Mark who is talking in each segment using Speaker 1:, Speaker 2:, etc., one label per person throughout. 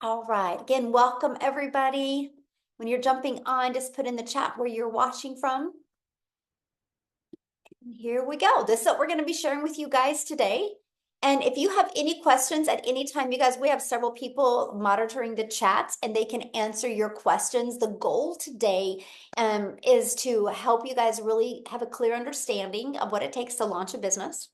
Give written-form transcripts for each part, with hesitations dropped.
Speaker 1: All right. Again, welcome everybody. When you're jumping on, just put in the chat where you're watching from. Here we go. This is what we're going to be sharing with you guys today. And if you have any questions at any time, you guys, we have several people monitoring the chats and they can answer your questions. The goal today is to help you guys really have a clear understanding of what it takes to launch a business.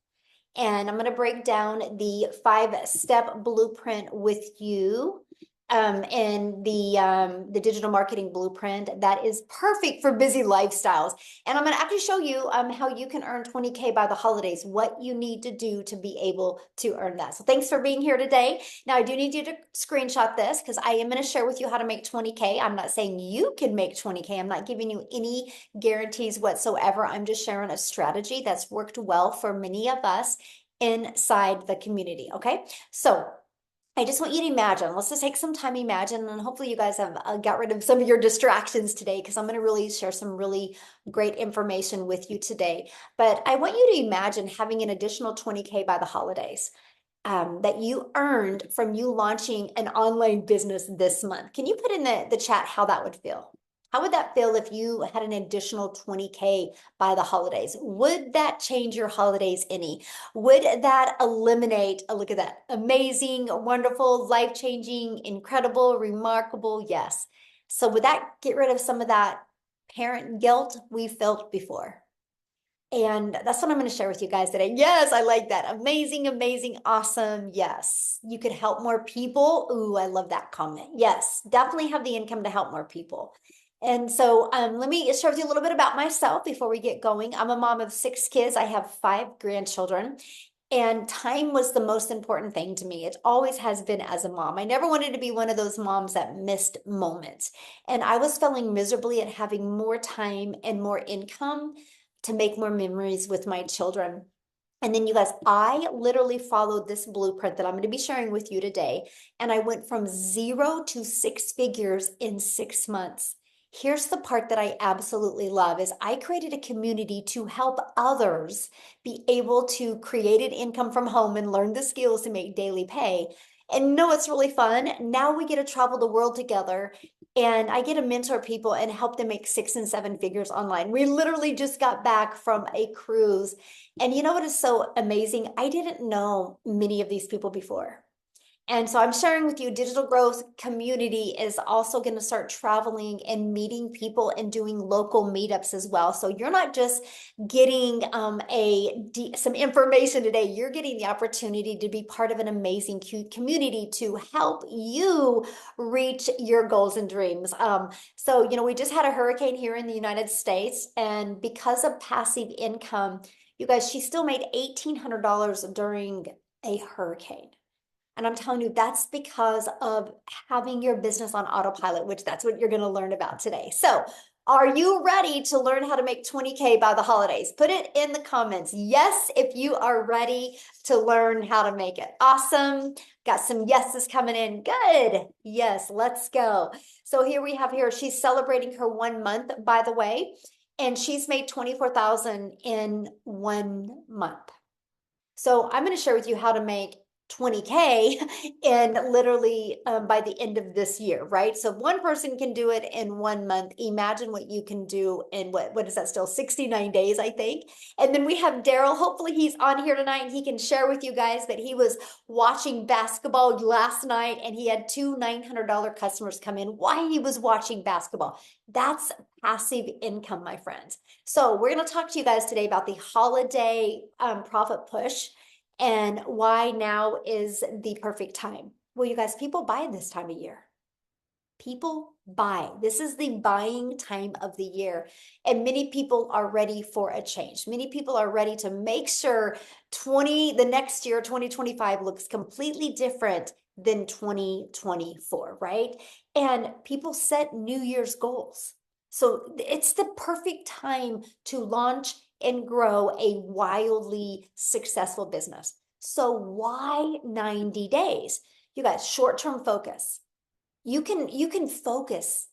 Speaker 1: And I'm going to break down the 5-step blueprint with you and the digital marketing blueprint that is perfect for busy lifestyles. And I'm going to actually show you how you can earn 20K by the holidays, what you need to do to be able to earn that. So thanks for being here today. Now I do need you to screenshot this because I am going to share with you how to make 20K. I'm not saying you can make 20K. I'm not giving you any guarantees whatsoever. I'm just sharing a strategy that's worked well for many of us inside the community. Okay. So I just want you to imagine, let's just take some time, imagine, and hopefully you guys have got rid of some of your distractions today because I'm going to really share some really great information with you today. But I want you to imagine having an additional 20K by the holidays that you earned from you launching an online business this month. Can you put in the chat how that would feel? How would that feel if you had an additional 20K by the holidays? Would that change your holidays any? Would that eliminate, look at that, amazing, wonderful, life-changing, incredible, remarkable? Yes. So would that get rid of some of that parent guilt we felt before? And that's what I'm going to share with you guys today. Yes, I like that. Amazing, amazing, awesome. Yes, you could help more people. Ooh, I love that comment. Yes, definitely have the income to help more people. And so let me share with you a little bit about myself before we get going. I'm a mom of 6 kids. I have 5 grandchildren. And time was the most important thing to me. It always has been as a mom. I never wanted to be one of those moms that missed moments. And I was failing miserably at having more time and more income to make more memories with my children. And then you guys, I literally followed this blueprint that I'm going to be sharing with you today. And I went from 0 to 6 figures in 6 months. Here's the part that I absolutely love is I created a community to help others be able to create an income from home and learn the skills to make daily pay. And no, it's really fun. Now we get to travel the world together and I get to mentor people and help them make 6 and 7 figures online. We literally just got back from a cruise. And you know what is so amazing? I didn't know many of these people before. And so I'm sharing with you, Digital Growth Community is also going to start traveling and meeting people and doing local meetups as well. So you're not just getting some information today, you're getting the opportunity to be part of an amazing community to help you reach your goals and dreams. So, you know, we just had a hurricane here in the United States, and because of passive income, you guys, she still made $1,800 during a hurricane. And I'm telling you, that's because of having your business on autopilot, which that's what you're going to learn about today. So, are you ready to learn how to make 20K by the holidays? Put it in the comments. Yes, if you are ready to learn how to make it. Awesome. Got some yeses coming in. Good. Yes, let's go. So here we have here, she's celebrating her 1 month, by the way, and she's made 24,000 in 1 month. So I'm going to share with you how to make 20K and literally by the end of this year, right? So if one person can do it in 1 month, imagine what you can do in what is that still 69 days, I think. And then we have Daryl. Hopefully he's on here tonight and he can share with you guys that he was watching basketball last night and he had 2 $900 customers come in while he was watching basketball. That's passive income, my friends. So we're going to talk to you guys today about the holiday profit push and why now is the perfect time. Well, you guys, people buy this time of year. People buy. This is the buying time of the year. And many people are ready for a change. Many people are ready to make sure the next year, 2025, looks completely different than 2024, right? And people set New Year's goals. So it's the perfect time to launch and grow a wildly successful business. So why 90 days? You guys, short-term focus. You can focus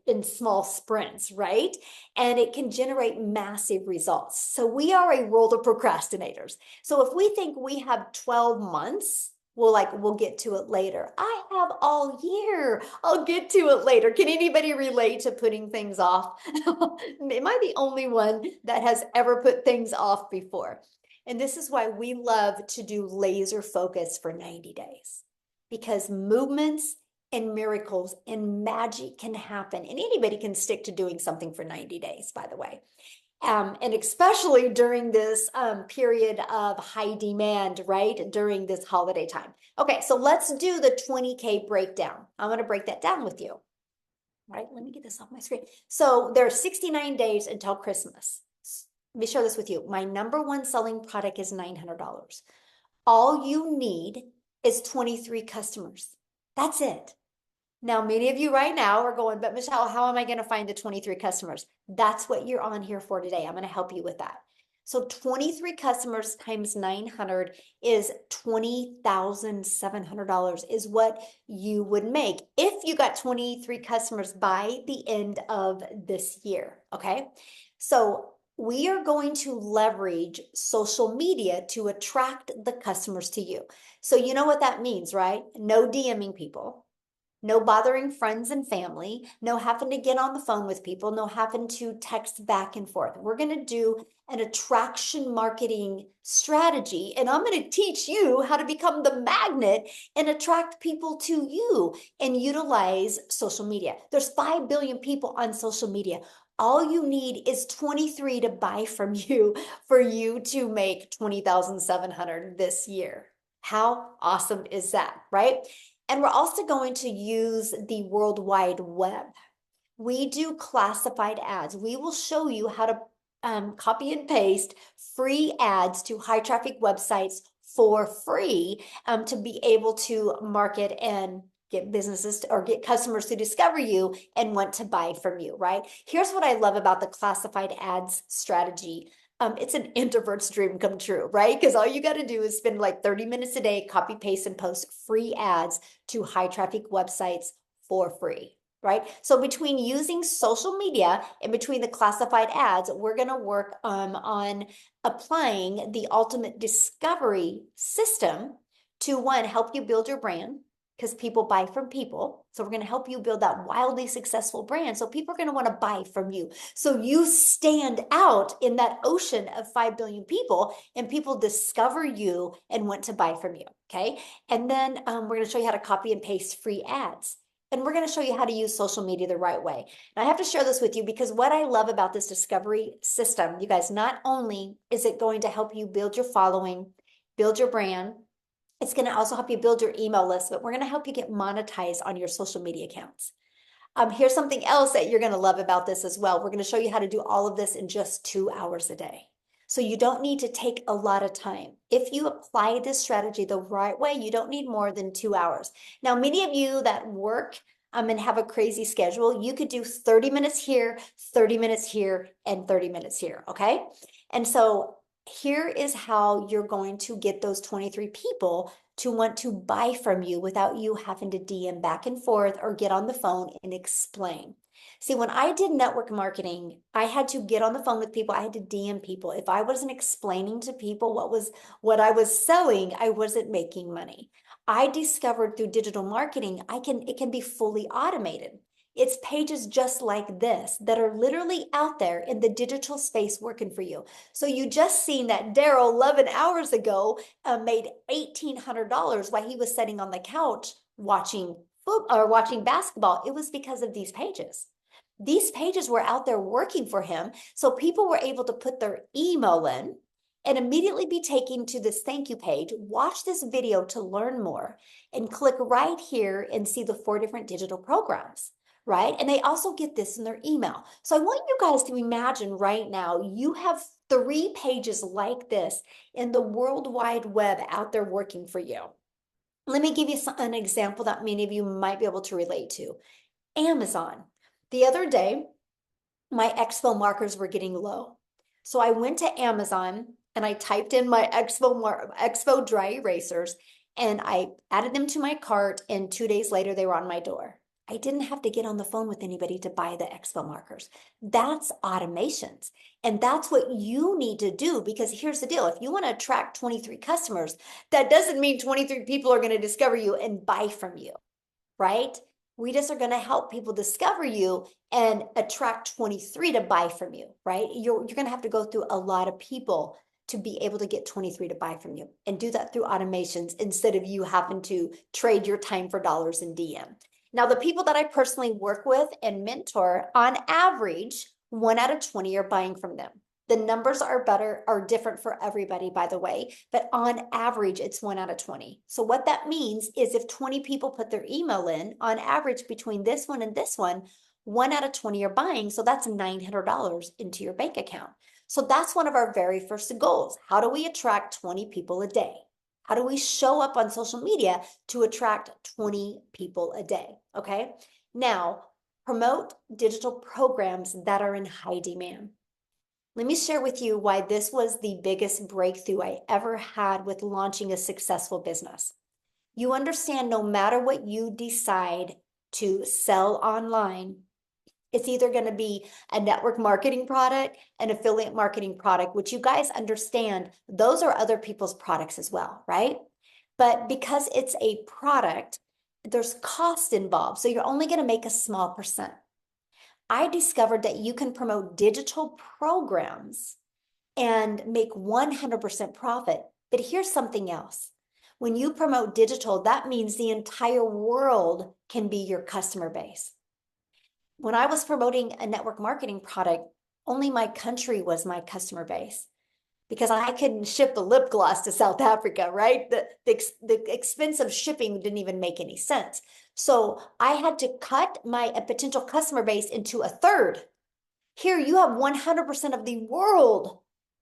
Speaker 1: in small sprints, right? And it can generate massive results. So we are a world of procrastinators. So if we think we have 12 months, we'll get to it later. I have all year. I'll get to it later. Can anybody relate to putting things off? Am I the only one that has ever put things off before? And this is why we love to do laser focus for 90 days, because movements and miracles and magic can happen. And anybody can stick to doing something for 90 days, by the way. And especially during this period of high demand, right? During this holiday time. Okay, so let's do the 20K breakdown. I'm going to break that down with you. All right, let me get this off my screen. So there are 69 days until Christmas. Let me share this with you. My number one selling product is $900. All you need is 23 customers. That's it. Now, many of you right now are going, but Michelle, how am I going to find the 23 customers? That's what you're on here for today. I'm going to help you with that. So 23 customers times 900 is $20,700 is what you would make if you got 23 customers by the end of this year. Okay. So we are going to leverage social media to attract the customers to you. So you know what that means, right? No DMing people. No bothering friends and family, no having to get on the phone with people, no having to text back and forth. We're going to do an attraction marketing strategy, and I'm going to teach you how to become the magnet and attract people to you and utilize social media. There's 5 billion people on social media. All you need is 23 to buy from you for you to make 20,700 this year. How awesome is that, right? And we're also going to use the World Wide Web. We do classified ads. We will show you how to copy and paste free ads to high traffic websites for free to be able to market and get businesses or get customers to discover you and want to buy from you, right? Here's what I love about the classified ads strategy. It's an introvert's dream come true, right? Because all you got to do is spend like 30 minutes a day, copy, paste, and post free ads to high traffic websites for free, right? So between using social media and between the classified ads, we're going to work on applying the ultimate discovery system to, one, help you build your brand, because people buy from people. So we're going to help you build that wildly successful brand. So people are going to want to buy from you. So you stand out in that ocean of 5 billion people, and people discover you and want to buy from you. Okay. And then we're going to show you how to copy and paste free ads. And we're going to show you how to use social media the right way. And I have to share this with you because what I love about this discovery system, you guys, not only is it going to help you build your following, build your brand, it's going to also help you build your email list, but we're going to help you get monetized on your social media accounts. Here's something else that you're going to love about this as well. We're going to show you how to do all of this in just 2 hours a day. So you don't need to take a lot of time. If you apply this strategy the right way, you don't need more than 2 hours. Now, many of you that work and have a crazy schedule, you could do 30 minutes here, 30 minutes here, and 30 minutes here, okay? And so here is how you're going to get those 23 people to want to buy from you without you having to DM back and forth or get on the phone and explain. See, when I did network marketing, I had to get on the phone with people. I had to DM people. If I wasn't explaining to people what I was selling, I wasn't making money. I discovered through digital marketing, it can be fully automated. It's pages just like this that are literally out there in the digital space working for you. So you just seen that Daryl 11 hours ago made $1,800 while he was sitting on the couch watching watching basketball. It was because of these pages. These pages were out there working for him. So people were able to put their email in and immediately be taken to this thank you page, watch this video to learn more, and click right here and see the 4 different digital programs. Right? And they also get this in their email. So I want you guys to imagine right now, you have 3 pages like this in the World Wide Web out there working for you. Let me give you an example that many of you might be able to relate to. Amazon. The other day, my Expo markers were getting low. So I went to Amazon and I typed in my Expo dry erasers and I added them to my cart, and 2 days later, they were on my door. I didn't have to get on the phone with anybody to buy the expo markers. That's automations. And that's what you need to do, because here's the deal. If you want to attract 23 customers, that doesn't mean 23 people are going to discover you and buy from you, right? We just are going to help people discover you and attract 23 to buy from you, right? You're going to have to go through a lot of people to be able to get 23 to buy from you, and do that through automations instead of you having to trade your time for dollars in DM. Now, the people that I personally work with and mentor, on average, 1 out of 20 are buying from them. The numbers are different for everybody, by the way, but on average, it's 1 out of 20. So what that means is if 20 people put their email in, on average, between this one and this one out of 20 are buying. So that's $900 into your bank account. So that's one of our very first goals. How do we attract 20 people a day? How do we show up on social media to attract 20 people a day? Okay. Now, promote digital programs that are in high demand. Let me share with you why this was the biggest breakthrough I ever had with launching a successful business. You understand, no matter what you decide to sell online, it's either going to be a network marketing product, an affiliate marketing product, which you guys understand, those are other people's products as well, right? But because it's a product, there's cost involved. So you're only going to make a small percent. I discovered that you can promote digital programs and make 100% profit. But here's something else. When you promote digital, that means the entire world can be your customer base. When I was promoting a network marketing product, only my country was my customer base, because I couldn't ship a lip gloss to South Africa, right? The expense of shipping didn't even make any sense. So I had to cut my potential customer base into a third. Here you have 100% of the world.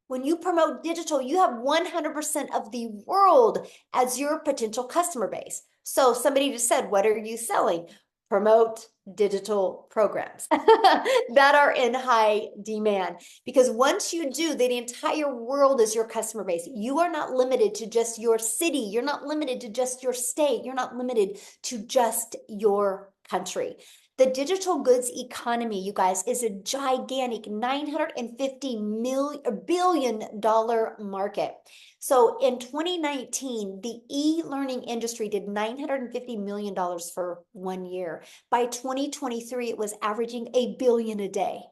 Speaker 1: When you promote digital, you have 100% of the world as your potential customer base. So somebody just said, what are you selling? Promote digital programs that are in high demand. Because once you do, the entire world is your customer base. You are not limited to just your city. You're not limited to just your state. You're not limited to just your country. The digital goods economy, you guys, is a gigantic $950 billion market. So in 2019, the e-learning industry did $950 million for 1 year. By 2023, it was averaging $1 billion a day.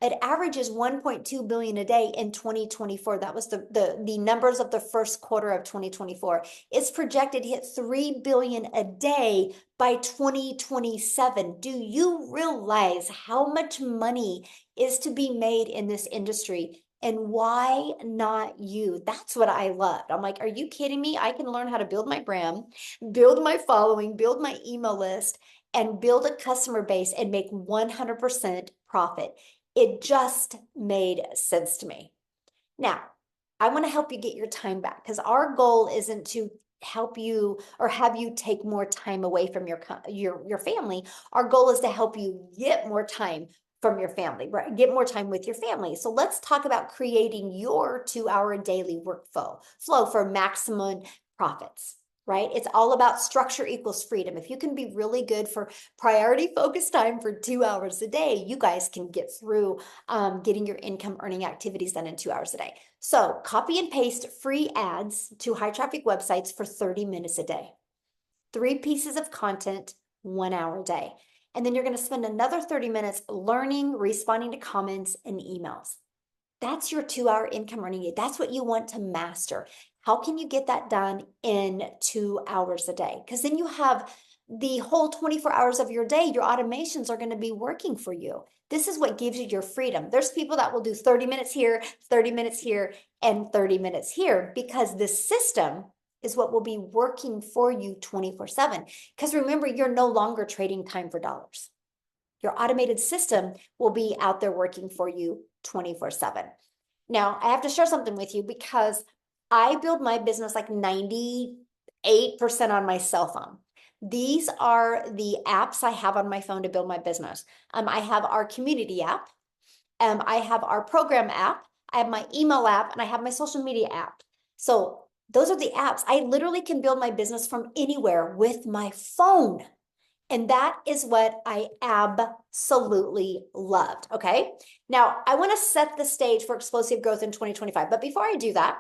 Speaker 1: It averages 1.2 billion a day in 2024. That was the numbers of the first quarter of 2024. It's projected to hit 3 billion a day by 2027. Do you realize how much money is to be made in this industry? And why not you? That's what I loved. I'm like, are you kidding me? I can learn how to build my brand, build my following, build my email list, and build a customer base and make 100% profit. It just made sense to me. Now, I want to help you get your time back, because our goal isn't to help you or have you take more time away from your family. Our goal is to help you get more time from your family, right? Get more time with your family. So let's talk about creating your 2-hour daily workflow for maximum profits. Right? It's all about structure equals freedom. If you can be really good for priority focused time for 2 hours a day, you guys can get through getting your income earning activities done in 2 hours a day. So copy and paste free ads to high traffic websites for 30 minutes a day. 3 pieces of content, 1 hour a day. And then you're going to spend another 30 minutes learning, responding to comments and emails. That's your 2-hour income earning day. That's what you want to master. How can you get that done in 2 hours a day? Because then you have the whole 24 hours of your day, your automations are going to be working for you. This is what gives you your freedom. There's people that will do 30 minutes here, 30 minutes here, and 30 minutes here, because the system is what will be working for you 24/7. Because remember, you're no longer trading time for dollars. Your automated system will be out there working for you 24/7. Now, I have to share something with you, because I build my business like 98% on my cell phone. These are the apps I have on my phone to build my business. I have our community app. I have our program app. I have my email app, and I have my social media app. So those are the apps. I literally can build my business from anywhere with my phone. And that is what I absolutely loved. Okay. Now I want to set the stage for explosive growth in 2025. But before I do that,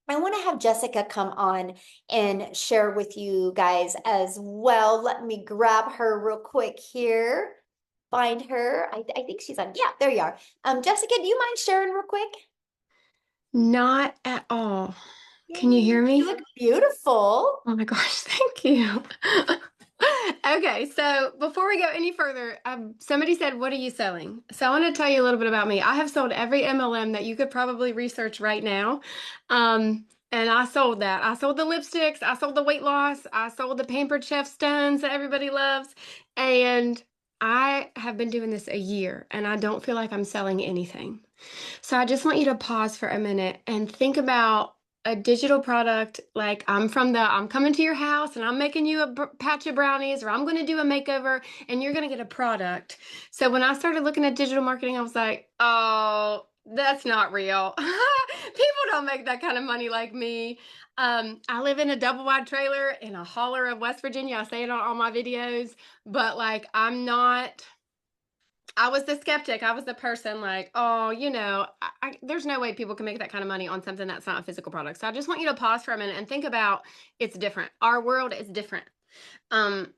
Speaker 1: I want to have Jessica come on and share with you guys as well. Let me grab her real quick here. Find her. I think she's on. Yeah, there you are. Jessica, do you mind sharing real quick?
Speaker 2: Not at all. Can you hear
Speaker 1: Yay, you
Speaker 2: me?
Speaker 1: look beautiful.
Speaker 2: Oh my gosh, thank you. Okay, so before we go any further, somebody said, "What are you selling?" So I want to tell you a little bit about me. I have sold every MLM that you could probably research right now. And I sold that. I sold the lipsticks, I sold the weight loss, I sold the Pampered Chef stones that everybody loves. And I have been doing this a year and I don't feel like I'm selling anything. So I just want you to pause for a minute and think about a digital product. Like I'm coming to your house and I'm making you a patch of brownies, or I'm going to do a makeover and you're going to get a product. So when I started looking at digital marketing, I was like, oh, that's not real. People don't make that kind of money like me. I live in a double wide trailer in a holler of West Virginia. I say it on all my videos, but like I'm not. I was the skeptic. I was the person like, oh, there's no way people can make that kind of money on something that's not a physical product. So I just want you to pause for a minute and think about it's different. Our world is different. Um,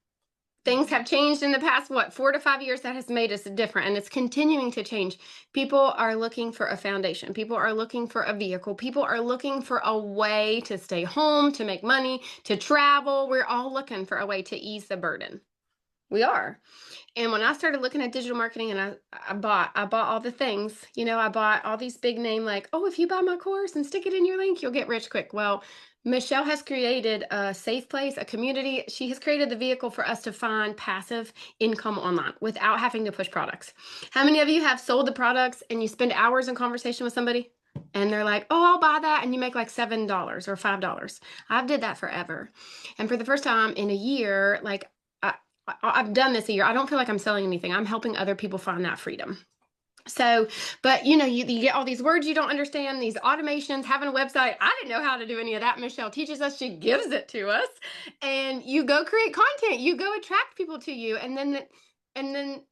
Speaker 2: Things have changed in the past, 4 to 5 years, that has made us different, and it's continuing to change. People are looking for a foundation. People are looking for a vehicle. People are looking for a way to stay home, to make money, to travel. We're all looking for a way to ease the burden. We are. And when I started looking at digital marketing and I bought all the things, I bought all these big name like, oh, if you buy my course and stick it in your link, you'll get rich quick. Well, Michelle has created a safe place, a community. She has created the vehicle for us to find passive income online without having to push products. How many of you have sold the products and you spend hours in conversation with somebody and they're like, oh, I'll buy that, and you make like $7 or $5? I've did that forever. And for the first time in a year, like I've done this a year. I don't feel like I'm selling anything. I'm helping other people find that freedom. So, but you get all these words you don't understand, these automations, having a website. I didn't know how to do any of that. Michelle teaches us, she gives it to us. And you go create content, you go attract people to you, and then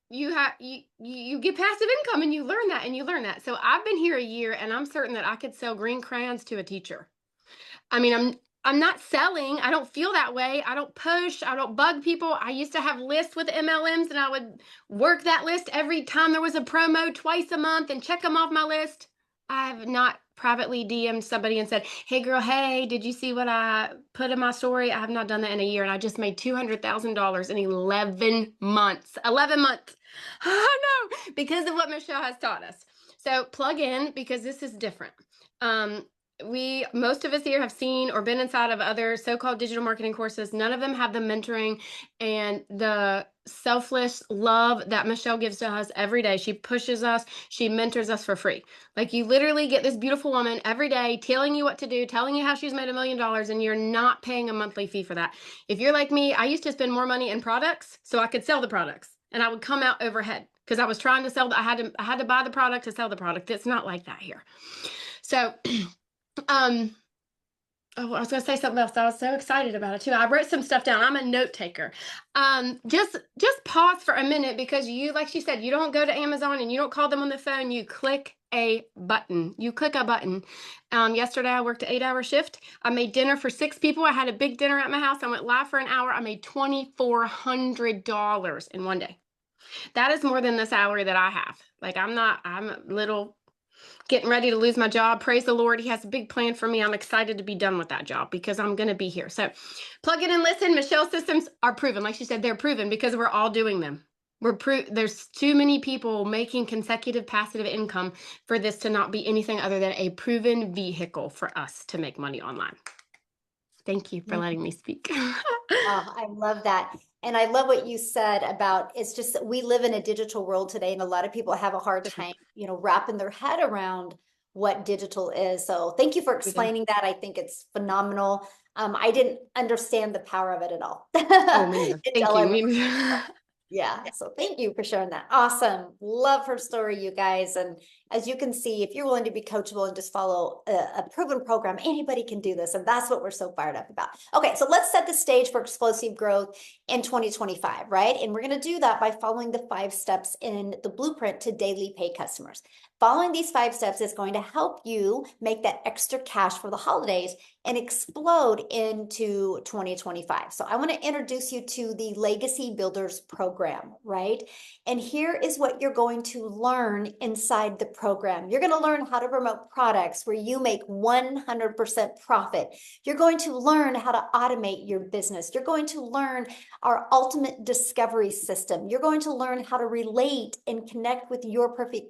Speaker 2: you get passive income and you learn that and you learn that. So I've been here a year and I'm certain that I could sell green crayons to a teacher. I mean, I'm not selling. I don't feel that way. I don't push. I don't bug people. I used to have lists with MLMs and I would work that list every time there was a promo twice a month and check them off my list. I have not privately DM'd somebody and said, hey girl, hey, did you see what I put in my story? I have not done that in a year and I just made $200,000 in 11 months. 11 months. I know, because of what Michelle has taught us. So plug in because this is different. Most of us here have seen or been inside of other so-called digital marketing courses. None of them have the mentoring and the selfless love that Michelle gives to us every day. She pushes us, she mentors us for free. Like you literally get this beautiful woman every day telling you what to do, telling you how she's made $1 million, and you're not paying a monthly fee for that. If you're like me, I used to spend more money in products so I could sell the products, and I would come out overhead because I was trying to sell. I had to buy the product to sell the product. It's not like that here. So oh, I was going to say something else. I was so excited about it too. I wrote some stuff down. I'm a note taker. Just pause for a minute because like she said, you don't go to Amazon and you don't call them on the phone. You click a button. You click a button. Yesterday I worked an 8-hour shift. I made dinner for 6 people. I had a big dinner at my house. I went live for an hour. I made $2,400 in one day. That is more than the salary that I have. Like I'm a little getting ready to lose my job. Praise the Lord. He has a big plan for me. I'm excited to be done with that job because I'm going to be here. So plug in and listen. Michelle's systems are proven. Like she said, they're proven because we're all doing them. There's too many people making consecutive passive income for this to not be anything other than a proven vehicle for us to make money online. Thank you for letting me speak.
Speaker 1: Oh, I love that. And I love what you said about it's just that we live in a digital world today, and a lot of people have a hard time, wrapping their head around what digital is. So thank you for explaining that. I think it's phenomenal. I didn't understand the power of it at all
Speaker 2: Oh, me neither. Thank
Speaker 1: until I
Speaker 2: you.
Speaker 1: yeah. So thank you for sharing that. Awesome. Love her story, you guys. And as you can see, if you're willing to be coachable and just follow a proven program, anybody can do this. And that's what we're so fired up about. Okay, so let's set the stage for explosive growth in 2025, right? And we're going to do that by following the 5 steps in the blueprint to daily pay customers. Following these 5 steps is going to help you make that extra cash for the holidays and explode into 2025. So I want to introduce you to the Legacy Builders program, right? And here is what you're going to learn inside the program. You're going to learn how to promote products where you make 100% profit. You're going to learn how to automate your business. You're going to learn our ultimate discovery system. You're going to learn how to relate and connect with your perfect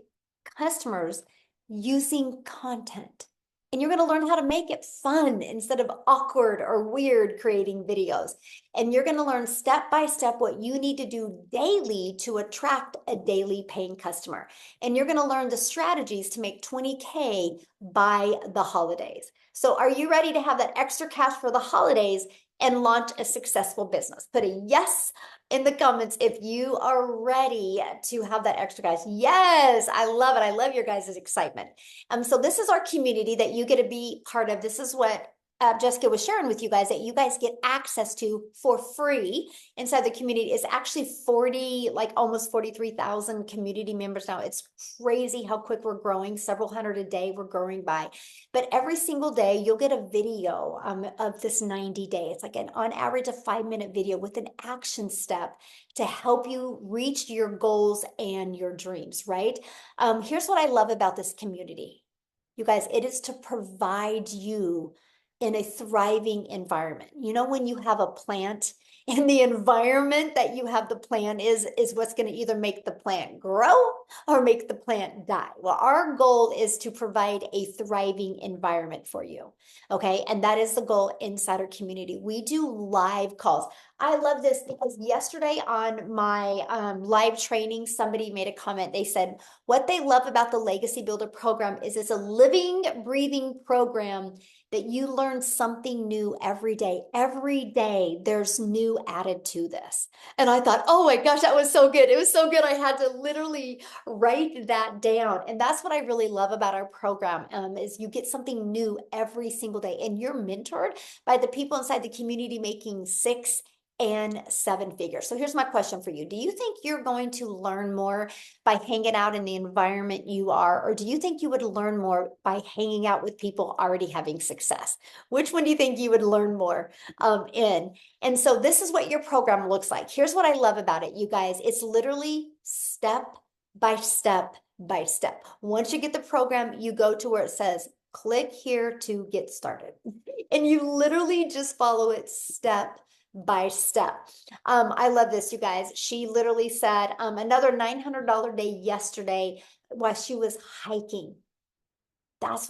Speaker 1: customers using content. And you're going to learn how to make it fun instead of awkward or weird creating videos. And you're going to learn step by step what you need to do daily to attract a daily paying customer. And you're going to learn the strategies to make 20K by the holidays. So are you ready to have that extra cash for the holidays and launch a successful business? Put a yes in the comments if you are ready to have that extra cash. Yes, I love it. I love your guys' excitement. So this is our community that you get to be part of. This is what Jessica was sharing with you guys, that you guys get access to for free inside the community. Is actually 40, like almost 43,000 community members now. It's crazy how quick we're growing, several hundred a day we're growing by. But every single day you'll get a video of this 90 day. It's like on average a 5-minute video with an action step to help you reach your goals and your dreams, right? Here's what I love about this community. You guys, it is to provide you in a thriving environment. You know, when you have a plant and the environment that you have the plant is what's going to either make the plant grow or make the plant die. Well, our goal is to provide a thriving environment for you. Okay. And that is the goal inside our community. We do live calls. I love this because yesterday on my live training, somebody made a comment. They said, what they love about the Legacy Builder program is it's a living, breathing program that you learn something new every day. Every day there's new added to this. And I thought, oh my gosh, that was so good. It was so good. I had to literally write that down. And that's what I really love about our program is you get something new every single day. And you're mentored by the people inside the community making 6 and 7 figures. So here's my question for you. Do you think you're going to learn more by hanging out in the environment you are, or do you think you would learn more by hanging out with people already having success? Which one do you think you would learn more in? And so this is what your program looks like. Here's what I love about it, you guys. It's literally step by step by step. Once you get the program, you go to where it says, click here to get started. And you literally just follow it step by step. I love this, you guys. She literally said another $900 day yesterday while she was hiking. That's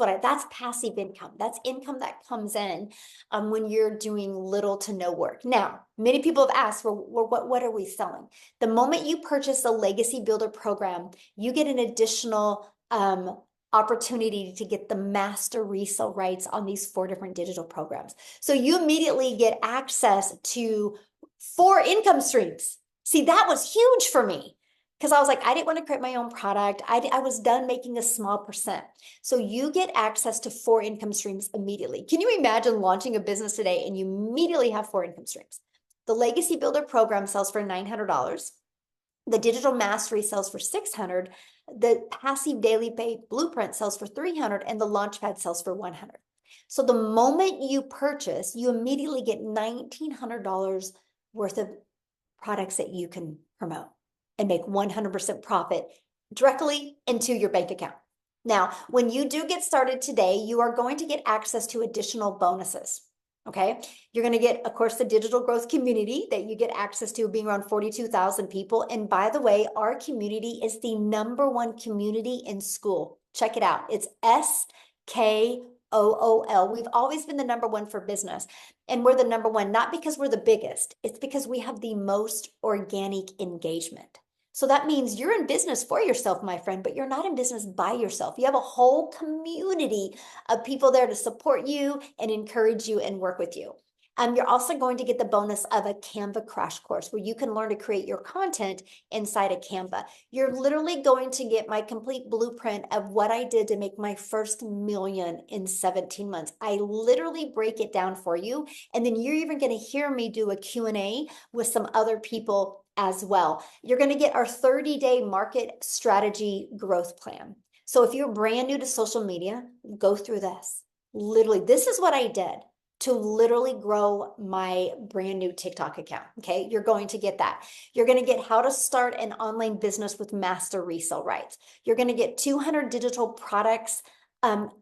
Speaker 1: passive income. That's income that comes in when you're doing little to no work. Now, many people have asked, well, what are we selling? The moment you purchase the Legacy Builder program, you get an additional opportunity to get the master resale rights on these 4 different digital programs. So you immediately get access to 4 income streams. See, that was huge for me because I was like, I didn't want to create my own product. I was done making a small percent. So you get access to 4 income streams immediately. Can you imagine launching a business today and you immediately have 4 income streams? The Legacy Builder program sells for $900. The Digital Mastery sells for $600. The Passive Daily Pay Blueprint sells for $300, and the Launchpad sells for $100. So the moment you purchase, you immediately get $1,900 worth of products that you can promote and make 100% profit directly into your bank account. Now, when you do get started today, you are going to get access to additional bonuses. Okay, you're going to get, of course, the digital growth community that you get access to, being around 42,000 people. And by the way, our community is the #1 community in school. Check it out. It's SKOOL. We've always been the #1 for business. And we're the #1, not because we're the biggest. It's because we have the most organic engagement. So that means you're in business for yourself, my friend, but you're not in business by yourself. You have a whole community of people there to support you and encourage you and work with you. You're also going to get the bonus of a Canva crash course where you can learn to create your content inside of Canva. You're literally going to get my complete blueprint of what I did to make my first million in 17 months. I literally break it down for you. And then you're even going to hear me do a Q&A with some other people as well. You're going to get our 30-day market strategy growth plan. So if you're brand new to social media, go through this. Literally, this is what I did to literally grow my brand new TikTok account. Okay, you're going to get that. You're going to get how to start an online business with master resale rights. You're going to get 200 digital products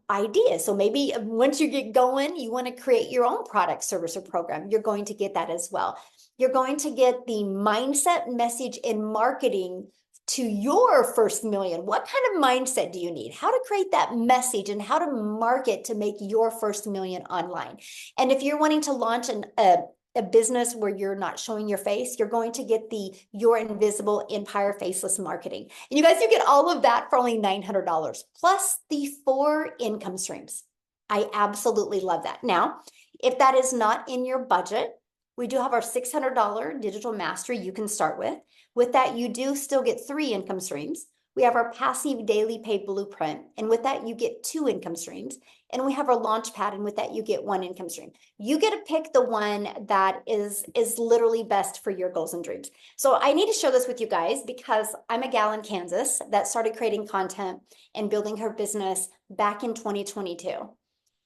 Speaker 1: ideas. So maybe once you get going, you want to create your own product, service, or program. You're going to get that as well. You're going to get the mindset, message, and marketing to your first million. What kind of mindset do you need? How to create that message and how to market to make your first million online. And if you're wanting to launch a business where you're not showing your face, you're going to get the Your Invisible Empire Faceless Marketing. And you guys, you get all of that for only $900 plus the 4 income streams. I absolutely love that. Now, if that is not in your budget, we do have our $600 digital mastery you can start with. With that, you do still get 3 income streams. We have our passive daily pay blueprint. And with that, you get 2 income streams. And we have our launch pad. And with that, you get 1 income stream. You get to pick the one that is literally best for your goals and dreams. So I need to share this with you guys because I'm a gal in Kansas that started creating content and building her business back in 2022.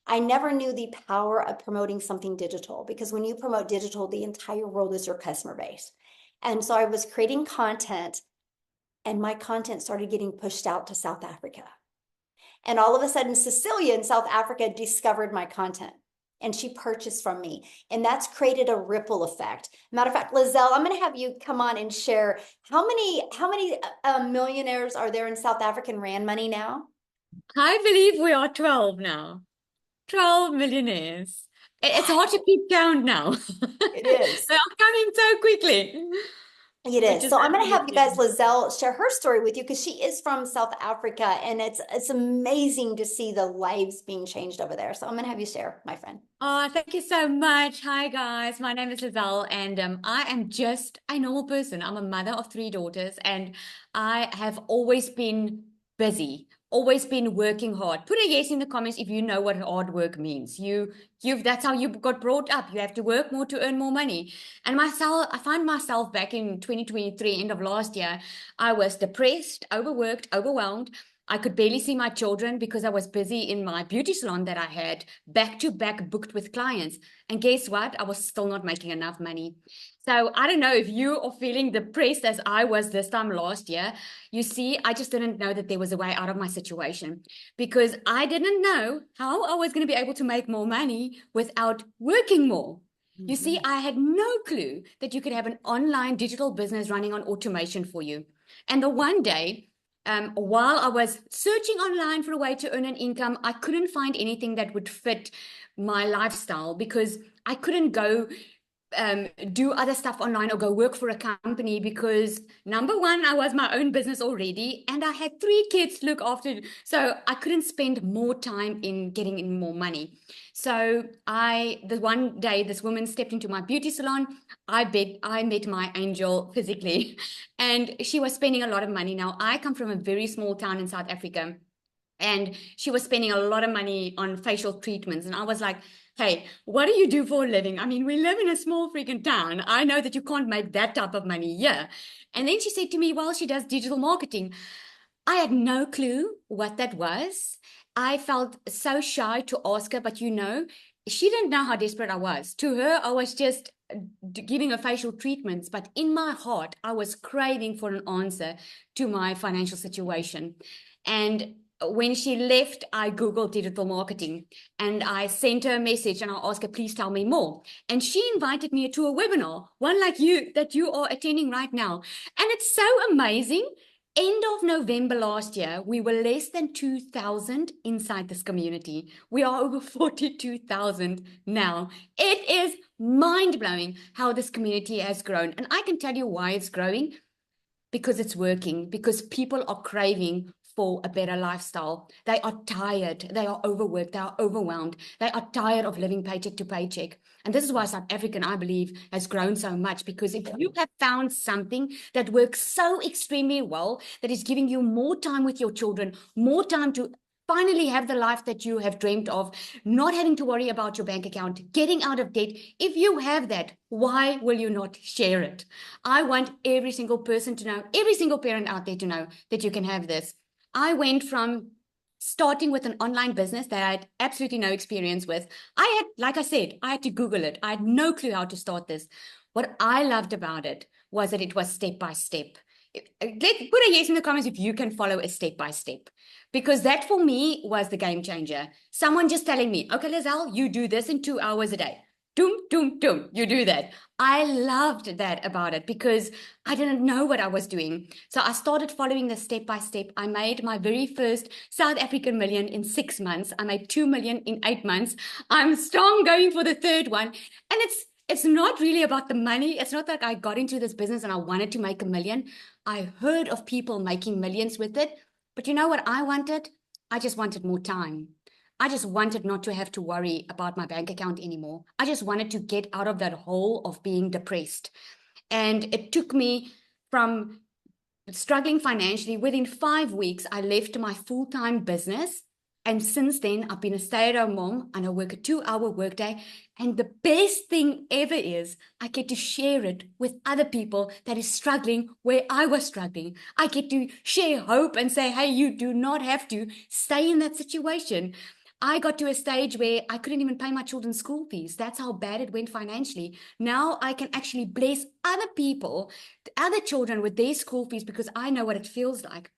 Speaker 1: I never knew the power of promoting something digital because when you promote digital, the entire world is your customer base. And so I was creating content and my content started getting pushed out to South Africa. And all of a sudden, Cecilia in South Africa discovered my content and she purchased from me. And that's created a ripple effect. Matter of fact, Lizelle, I'm going to have you come on and share how many millionaires are there in South African Rand money now?
Speaker 3: I believe we are 12 now. 12 millionaires. It's hard to keep count now.
Speaker 1: It is.
Speaker 3: They are coming so quickly.
Speaker 1: It
Speaker 3: Which
Speaker 1: is. So I'm going to have you guys,
Speaker 3: amazing.
Speaker 1: Lizelle, share her story with you because she is from South Africa and it's amazing to see the lives being changed over there. So I'm going to have you share, my friend.
Speaker 3: Oh, thank you so much. Hi, guys. My name is Lizelle, and I am just a normal person. I'm a mother of 3 daughters, and I have always been busy, always been working hard. Put a yes in the comments if you know what hard work means. That's how you got brought up. You have to work more to earn more money. And I find myself back in 2023, end of last year, I was depressed, overworked, overwhelmed. I could barely see my children because I was busy in my beauty salon that I had back to back booked with clients. And guess what? I was still not making enough money. So I don't know if you are feeling depressed as I was this time last year. You see, I just didn't know that there was a way out of my situation because I didn't know how I was going to be able to make more money without working more. You see, I had no clue that you could have an online digital business running on automation for you. And the one day, while I was searching online for a way to earn an income, I couldn't find anything that would fit my lifestyle because I couldn't go do other stuff online or go work for a company because number one, I was my own business already and I had 3 kids to look after. So I couldn't spend more time in getting in more money. So the one day this woman stepped into my beauty salon, I met my angel physically and she was spending a lot of money. Now I come from a very small town in South Africa and she was spending a lot of money on facial treatments. And I was like, hey, what do you do for a living? I mean, we live in a small freaking town. I know that you can't make that type of money here. And then she said to me, well, she does digital marketing. I had no clue what that was. I felt so shy to ask her, but she didn't know how desperate I was. To her, I was just giving her facial treatments, but in my heart, I was craving for an answer to my financial situation. And when she left, I Googled digital marketing and I sent her a message and I asked her, please tell me more. And she invited me to a webinar, one like you, that you are attending right now. And it's so amazing. End of November last year, we were less than 2,000 inside this community. We are over 42,000 now. It is mind-blowing how this community has grown. And I can tell you why it's growing. Because it's working, because people are craving for a better lifestyle. They are tired. They are overworked. They are overwhelmed. They are tired of living paycheck to paycheck. And this is why South African, I believe, has grown so much, because if you have found something that works so extremely well, that is giving you more time with your children, more time to finally have the life that you have dreamed of, not having to worry about your bank account, getting out of debt. If you have that, why will you not share it? I want every single person to know, every single parent out there to know that you can have this. I went from starting with an online business that I had absolutely no experience with. Like I said, I had to Google it. I had no clue how to start this. What I loved about it was that it was step by step. Put a yes in the comments if you can follow a step by step, because that for me was the game changer. Someone just telling me, okay, Lizelle, you do this in 2 hours a day. Doom, doom, doom, you do that. I loved that about it because I didn't know what I was doing. So I started following the step by step. I made my very first South African million in 6 months. I made 2 million in 8 months. I'm strong going for the third one. And it's not really about the money. It's not like I got into this business and I wanted to make a million. I heard of people making millions with it. But you know what I wanted? I just wanted more time. I just wanted not to have to worry about my bank account anymore. I just wanted to get out of that hole of being depressed. And it took me from struggling financially. Within 5 weeks, I left my full-time business. And since then, I've been a stay-at-home mom and I work a 2-hour workday. And the best thing ever is I get to share it with other people that is struggling where I was struggling. I get to share hope and say, hey, you do not have to stay in that situation. I got to a stage where I couldn't even pay my children's school fees. That's how bad it went financially. Now I can actually bless other people, other children with their school fees because I know what it feels like.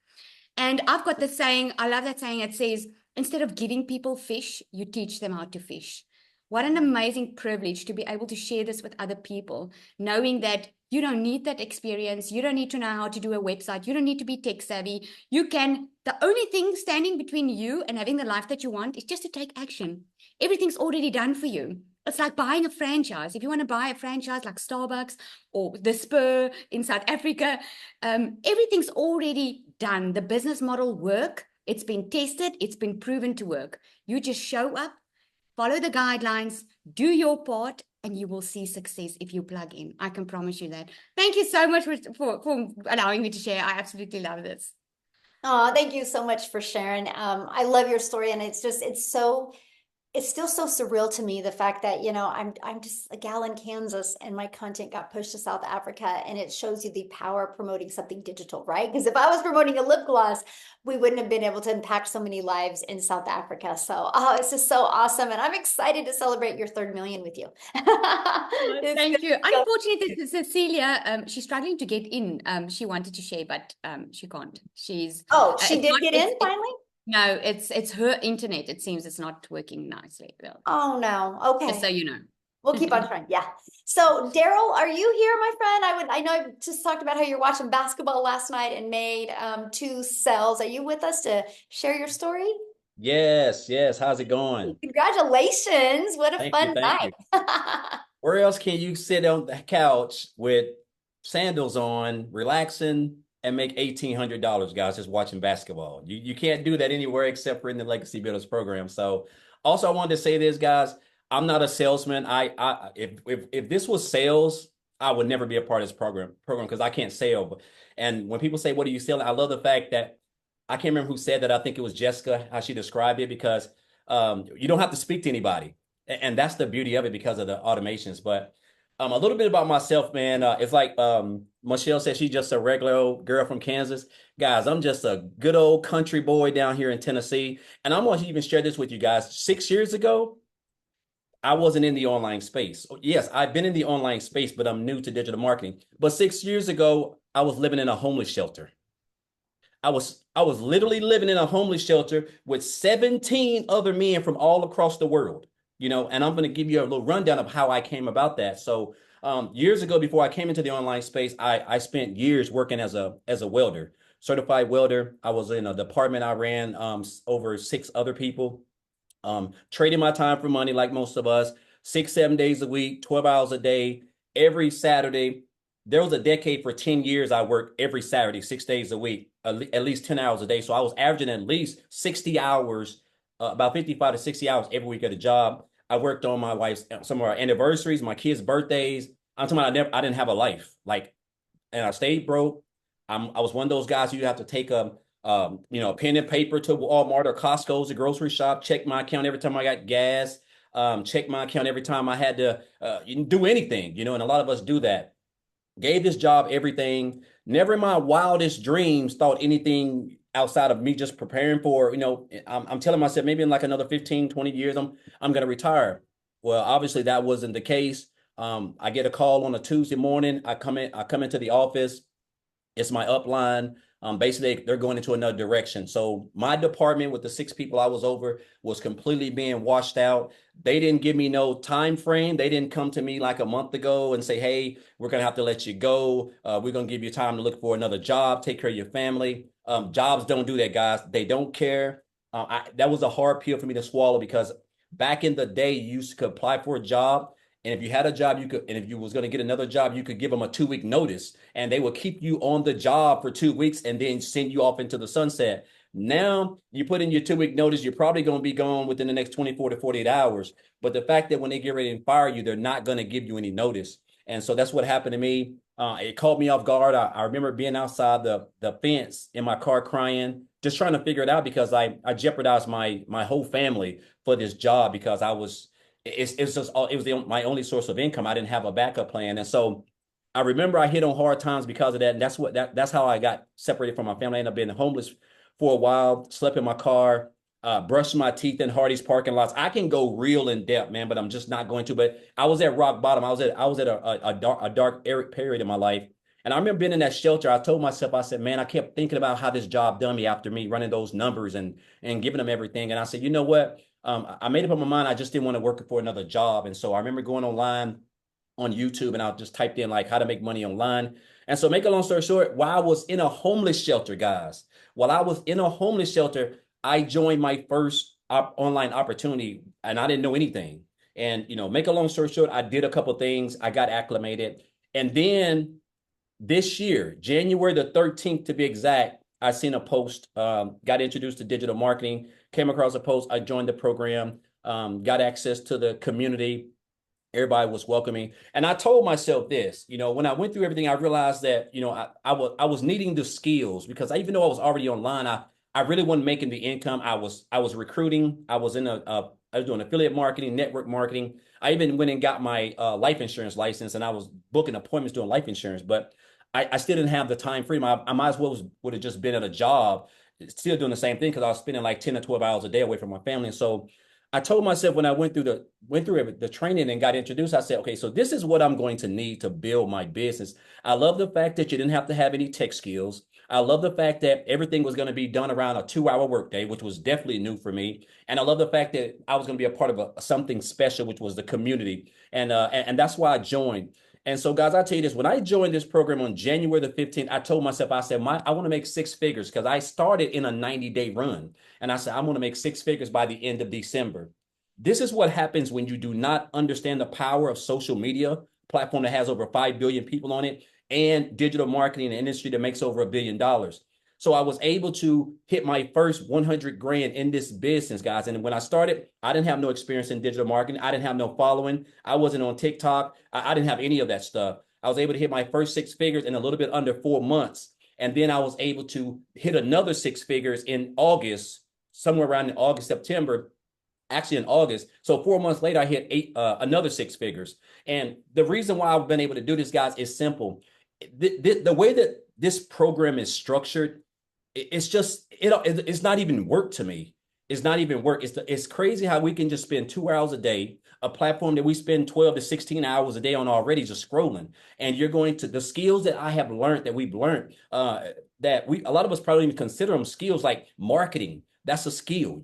Speaker 3: And I've got this saying, I love that saying. It says, instead of giving people fish, you teach them how to fish. What an amazing privilege to be able to share this with other people, knowing that you don't need that experience. You don't need to know how to do a website. You don't need to be tech savvy. The only thing standing between you and having the life that you want is just to take action. Everything's already done for you. It's like buying a franchise. If you want to buy a franchise like Starbucks or the Spur in South Africa, everything's already done. The business model work. It's been tested. It's been proven to work. You just show up, follow the guidelines, do your part, and you will see success if you plug in. I can promise you that. Thank you so much for allowing me to share. I absolutely love this.
Speaker 1: Oh, thank you so much for sharing. I love your story, and it's still so surreal to me, the fact that, I'm just a gal in Kansas and my content got pushed to South Africa, and it shows you the power of promoting something digital, right? Because if I was promoting a lip gloss, we wouldn't have been able to impact so many lives in South Africa. So, it's just so awesome. And I'm excited to celebrate your 3rd million with you.
Speaker 3: Thank you. Unfortunately, Cecilia, she's struggling to get in. She wanted to share, but she can't. She
Speaker 1: did get in finally?
Speaker 3: No, it's her internet. It seems it's not working nicely.
Speaker 1: Oh no. Okay.
Speaker 3: Just so you know.
Speaker 1: We'll keep on trying. Yeah. So Daryl, are you here, my friend? I know I just talked about how you're watching basketball last night and made 2 sales. Are you with us to share your story?
Speaker 4: Yes. How's it going?
Speaker 1: Congratulations. What a fun night.
Speaker 4: Where else can you sit on the couch with sandals on, relaxing, and make $1,800, guys, just watching basketball? You can't do that anywhere except for in the Legacy Builders program. So also I wanted to say this, guys, I'm not a salesman. If this was sales, I would never be a part of this program because I can't sell. And when people say, what are you selling? I love the fact that I can't remember who said that. I think it was Jessica, how she described it, because you don't have to speak to anybody. And that's the beauty of it because of the automations. But a little bit about myself, man. It's like Michelle said, she's just a regular old girl from Kansas. Guys, I'm just a good old country boy down here in Tennessee. And I'm going to even share this with you guys. 6 years ago, I wasn't in the online space. Yes, I've been in the online space, but I'm new to digital marketing. But 6 years ago, I was living in a homeless shelter. I was literally living in a homeless shelter with 17 other men from all across the world. And I'm going to give you a little rundown of how I came about that. So years ago, before I came into the online space, I spent years working as a welder, certified welder. I was in a department I ran over 6 other people, trading my time for money like most of us, 6-7 days a week, 12 hours a day, every Saturday. there was a decade for 10 years I worked every Saturday, 6 days a week, at least 10 hours a day. So I was averaging at least 60 hours, about 55 to 60 hours every week at a job. I worked on my wife's, some of our anniversaries, my kids' birthdays. I'm talking about I didn't have a life. Like, and I stayed broke. I was one of those guys who you have to take a pen and paper to Walmart or Costco's, the grocery shop, check my account every time I got gas, check my account every time I had to do anything, and a lot of us do that. Gave this job everything. Never in my wildest dreams thought anything outside of me just preparing for, I'm telling myself maybe in like another 15, 20 years, I'm going to retire. Well, obviously that wasn't the case. I get a call on a Tuesday morning. I come into the office. It's my upline. Basically, they're going into another direction. So my department with the 6 people I was over was completely being washed out. They didn't give me no time frame. They didn't come to me like a month ago and say, hey, we're going to have to let you go. We're going to give you time to look for another job, take care of your family. Jobs don't do that, guys. They don't care. That was a hard pill for me to swallow because back in the day, you could apply for a job. And if you had a job, and if you was going to get another job, you could give them a 2-week notice and they will keep you on the job for 2 weeks and then send you off into the sunset. Now you put in your 2-week notice, you're probably going to be gone within the next 24 to 48 hours. But the fact that when they get ready to fire you, they're not going to give you any notice. And so that's what happened to me. It caught me off guard. I remember being outside the fence in my car crying, just trying to figure it out because I jeopardized my whole family for this job because it was my only source of income. I didn't have a backup plan. And so I remember I hit on hard times because of that. And that's how I got separated from my family. I ended up being homeless for a while, slept in my car, brushed my teeth in Hardee's parking lots. I can go real in depth, man, but I'm just not going to. But I was at rock bottom. I was at a dark period in my life. And I remember being in that shelter. I told myself, I said, man, I kept thinking about how this job done me after me running those numbers and giving them everything. And I said, you know what? I made up my mind. I just didn't want to work for another job. And so I remember going online on YouTube and I just typed in like how to make money online. And so make a long story short, while I was in a homeless shelter, guys, I joined my first online opportunity and I didn't know anything. And, make a long story short, I did a couple things. I got acclimated. And then this year, January the 13th to be exact, I seen a post, got introduced to digital marketing, came across a post. I joined the program, got access to the community. Everybody was welcoming. And I told myself this, when I went through everything, I realized that, I was needing the skills because even though I was already online, I really wasn't making the income. I was recruiting. I was doing affiliate marketing, network marketing. I even went and got my life insurance license and I was booking appointments doing life insurance, but I still didn't have the time freedom. I might as well would have just been at a job, still doing the same thing because I was spending like 10 to 12 hours a day away from my family. And so I told myself when I went through the training and got introduced, I said, okay, so this is what I'm going to need to build my business. I love the fact that you didn't have to have any tech skills. I love the fact that everything was going to be done around a 2-hour workday, which was definitely new for me. And I love the fact that I was going to be a part of something special, which was the community. And that's why I joined. And so, guys, I tell you this, when I joined this program on January the 15th, I told myself, I said, I want to make 6 figures because I started in a 90-day run. And I said, I'm going to make 6 figures by the end of December. This is what happens when you do not understand the power of social media, platform that has over 5 billion people on it, and digital marketing, an industry that makes over $1 billion. So I was able to hit my first 100 grand in this business, guys. And when I started, I didn't have no experience in digital marketing. I didn't have no following. I wasn't on TikTok. I didn't have any of that stuff. I was able to hit my first 6 figures in a little bit under 4 months. And then I was able to hit another 6 figures in August, somewhere around in August, September, actually in August. So 4 months later, I hit another 6 figures. And the reason why I've been able to do this, guys, is simple. The way that this program is structured, it's not even work to me. It's not even work. It's crazy how we can just spend 2 hours a day, a platform that we spend 12 to 16 hours a day on already just scrolling. And you're going to the skills that I have learned, that we've learned, that a lot of us probably even consider them skills like marketing. That's a skill.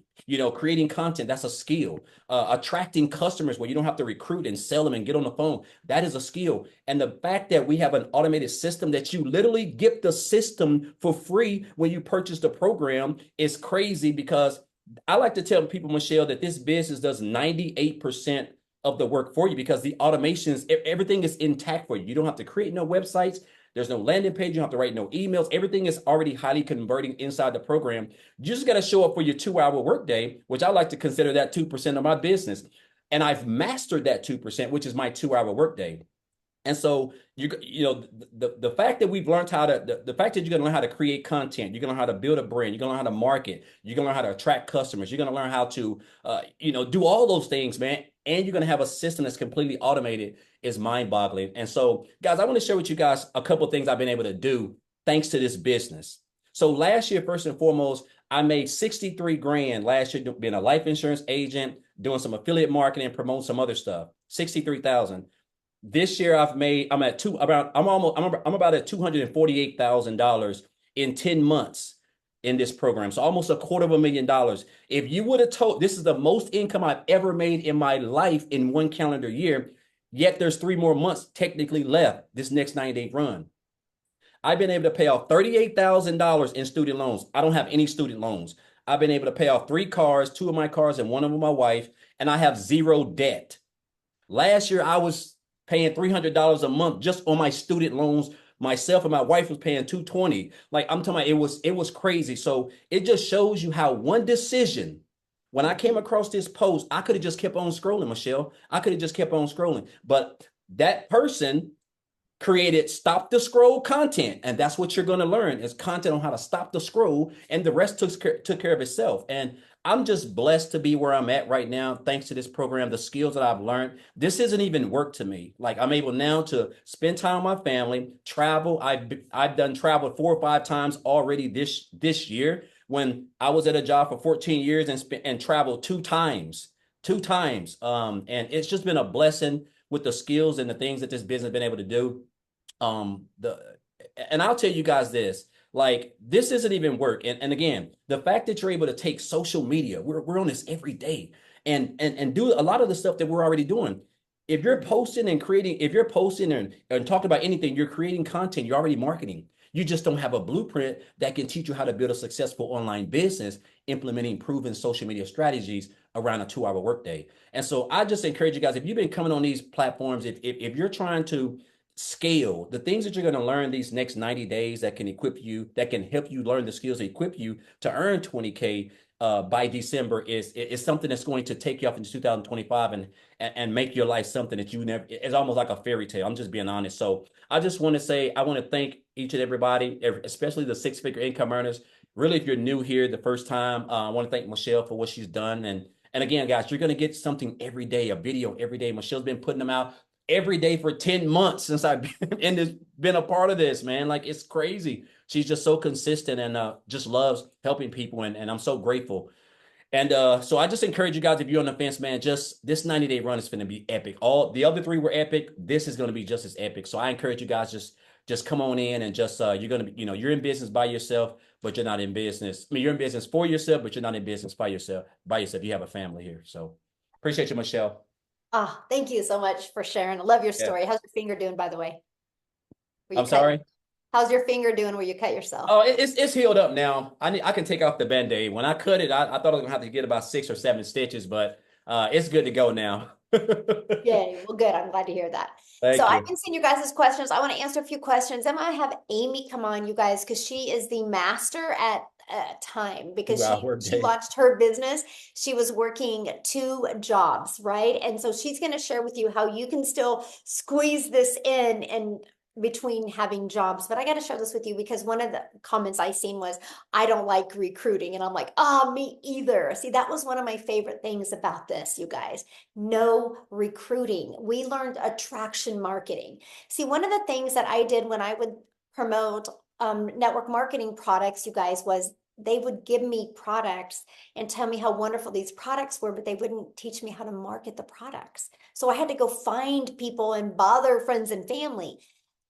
Speaker 4: Creating content, that's a skill. Attracting customers where you don't have to recruit and sell them and get on the phone, that is a skill. And the fact that we have an automated system that you literally get the system for free when you purchase the program is crazy because I like to tell people, Michelle, that this business does 98% of the work for you because the automations, everything is intact for you. You don't have to create no websites. There's no landing page. You don't have to write no emails. Everything is already highly converting inside the program. You just got to show up for your 2-hour workday, which I like to consider that 2% of my business. And I've mastered that 2%, which is my 2-hour workday. And so the fact that we've learned how to the fact that you're gonna learn how to create content, you're gonna learn how to build a brand, you're gonna learn how to market, you're gonna learn how to attract customers, you're gonna learn how to do all those things, man. And you're gonna have a system that's completely automated is mind-boggling. And so, guys, I want to share with you guys a couple of things I've been able to do thanks to this business. So last year, first and foremost, I made 63 grand last year being a life insurance agent, doing some affiliate marketing, promoting some other stuff. 63,000. This year I'm about at $248,000 in 10 months in this program. So almost $250,000. If you would have told, this is the most income I've ever made in my life in one calendar year, yet there's 3 more months technically left this next 90-day run. I've been able to pay off $38,000 in student loans. I don't have any student loans. I've been able to pay off 3 cars, 2 of my cars and one of them my wife, and I have 0 debt. Last year I was paying $300 a month just on my student loans. Myself and my wife was paying $220. Like I'm talking about, it was crazy. So it just shows you how one decision, when I came across this post, I could have just kept on scrolling, Michelle. I could have just kept on scrolling. But that person created stop the scroll content. And that's what you're going to learn is content on how to stop the scroll. And the rest took care of itself. And I'm just blessed to be where I'm at right now, thanks to this program, the skills that I've learned. This isn't even work to me. Like I'm able now to spend time with my family, travel. I've done travel 4 or 5 times already this year when I was at a job for 14 years and traveled 2 times. And it's just been a blessing with the skills and the things that this business has been able to do. And I'll tell you guys this. Like this isn't even work. And again, the fact that you're able to take social media, we're on this every day and do a lot of the stuff that we're already doing. If you're posting and talking about anything, you're creating content, you're already marketing. You just don't have a blueprint that can teach you how to build a successful online business, implementing proven social media strategies around a 2-hour workday. And so I just encourage you guys, if you've been coming on these platforms, if you're trying to scale the things that you're going to learn these next 90 days that can equip you, that can help you learn the skills that equip you to earn 20K by December is something that's going to take you off into 2025 and make your life something that you never, it's almost like a fairy tale. I'm just being honest. So I just want to say, I want to thank each and everybody, especially the 6-figure income earners. Really, if you're new here the first time, I want to thank Michelle for what she's done. And again, guys, you're going to get something every day, a video every day. Michelle's been putting them out every day for 10 months since I've been a part of this, man. Like it's crazy. She's just so consistent and just loves helping people. And I'm so grateful. And so I just encourage you guys, if you're on the fence, man, just this 90-day run is going to be epic. All the other 3 were epic. This is going to be just as epic. So I encourage you guys, just come on in and just, you're going to be, you're in business by yourself, but you're not in business. I mean, you're in business for yourself, but you're not in business by yourself. You have a family here. So appreciate you, Michelle.
Speaker 1: Ah, thank you so much for sharing. I love your story. How's your finger doing, by the way?
Speaker 4: I'm sorry?
Speaker 1: How's your finger doing where you cut yourself?
Speaker 4: Oh, it's healed up now. I can take off the Band-Aid. When I cut it, I thought I was gonna have to get about 6 or 7 stitches, but it's good to go now.
Speaker 1: Yay. Well, good. I'm glad to hear that.
Speaker 4: Thank
Speaker 1: So
Speaker 4: you.
Speaker 1: I've been seeing you guys' questions. I want to answer a few questions. I'm going to have Amy come on, you guys, because she is the master at time because she launched her business. She was working 2 jobs, right? And so she's going to share with you how you can still squeeze this in and between having jobs. But I got to share this with you because one of the comments I seen was, I don't like recruiting. And I'm like, oh, me either. See, that was one of my favorite things about this, you guys. No recruiting. We learned attraction marketing. See, one of the things that I did when I would promote network marketing products, you guys, was they would give me products and tell me how wonderful these products were, but they wouldn't teach me how to market the products. So I had to go find people and bother friends and family.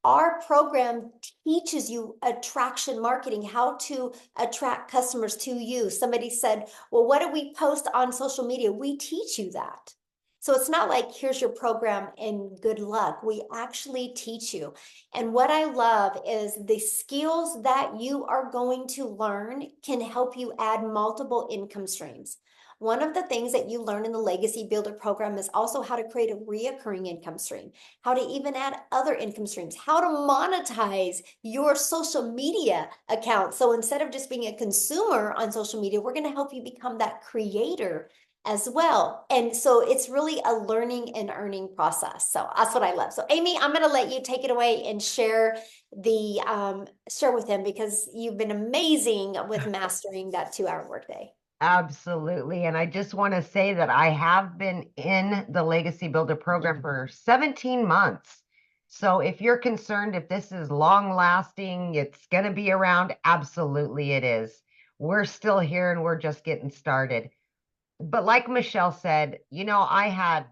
Speaker 1: Our program teaches you attraction marketing, how to attract customers to you. Somebody said, well, what do we post on social media? We teach you that. So it's not like, here's your program and good luck. We actually teach you. And what I love is the skills that you are going to learn can help you add multiple income streams. One of the things that you learn in the Legacy Builder program is also how to create a reoccurring income stream, how to even add other income streams, how to monetize your social media account. So instead of just being a consumer on social media, we're going to help you become that creator as well. And so it's really a learning and earning process. So that's what I love. So Amy, I'm going to let you take it away and share with him, because you've been amazing with mastering that 2-hour workday.
Speaker 5: Absolutely. And I just want to say that I have been in the Legacy Builder program for 17 months. So if you're concerned if this is long lasting, it's going to be around, absolutely it is. We're still here and we're just getting started. But like Michelle said, I had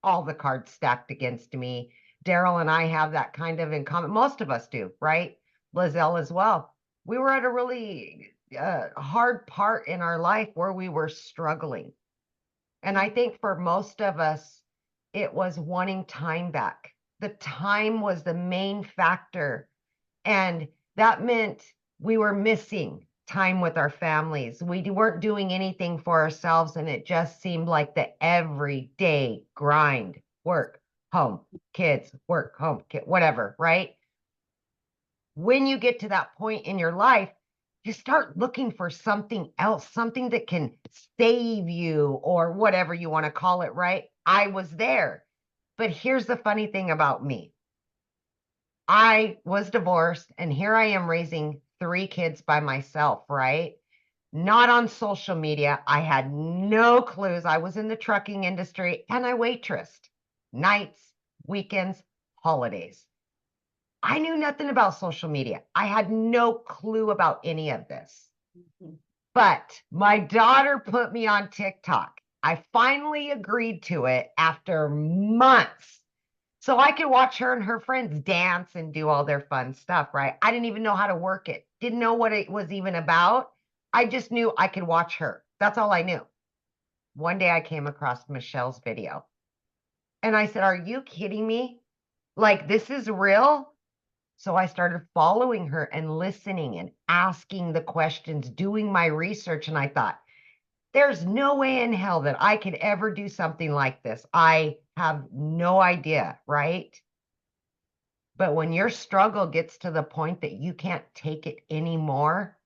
Speaker 5: all the cards stacked against me. Daryl and I have that kind of in common. Most of us do, right? Lizelle as well. We were at a really hard part in our life where we were struggling. And I think for most of us, it was wanting time back. The time was the main factor. And that meant we were missing time with our families. We weren't doing anything for ourselves. And it just seemed like the everyday grind, work, home, kids, work, home, kid, whatever, right? When you get to that point in your life, you start looking for something else, something that can save you or whatever you want to call it, right? I was there. But here's the funny thing about me. I was divorced and here I am raising 3 kids by myself, right? Not on social media. I had no clues. I was in the trucking industry and I waitressed nights, weekends, holidays. I knew nothing about social media. I had no clue about any of this. But my daughter put me on TikTok. I finally agreed to it after months. So I could watch her and her friends dance and do all their fun stuff, right? I didn't even know how to work it. Didn't know what it was even about. I just knew I could watch her. That's all I knew. One day I came across Michelle's video. And I said, "Are you kidding me? Like, this is real?" So I started following her and listening and asking the questions, doing my research. And I thought, there's no way in hell that I could ever do something like this. I have no idea, right? But when your struggle gets to the point that you can't take it anymore,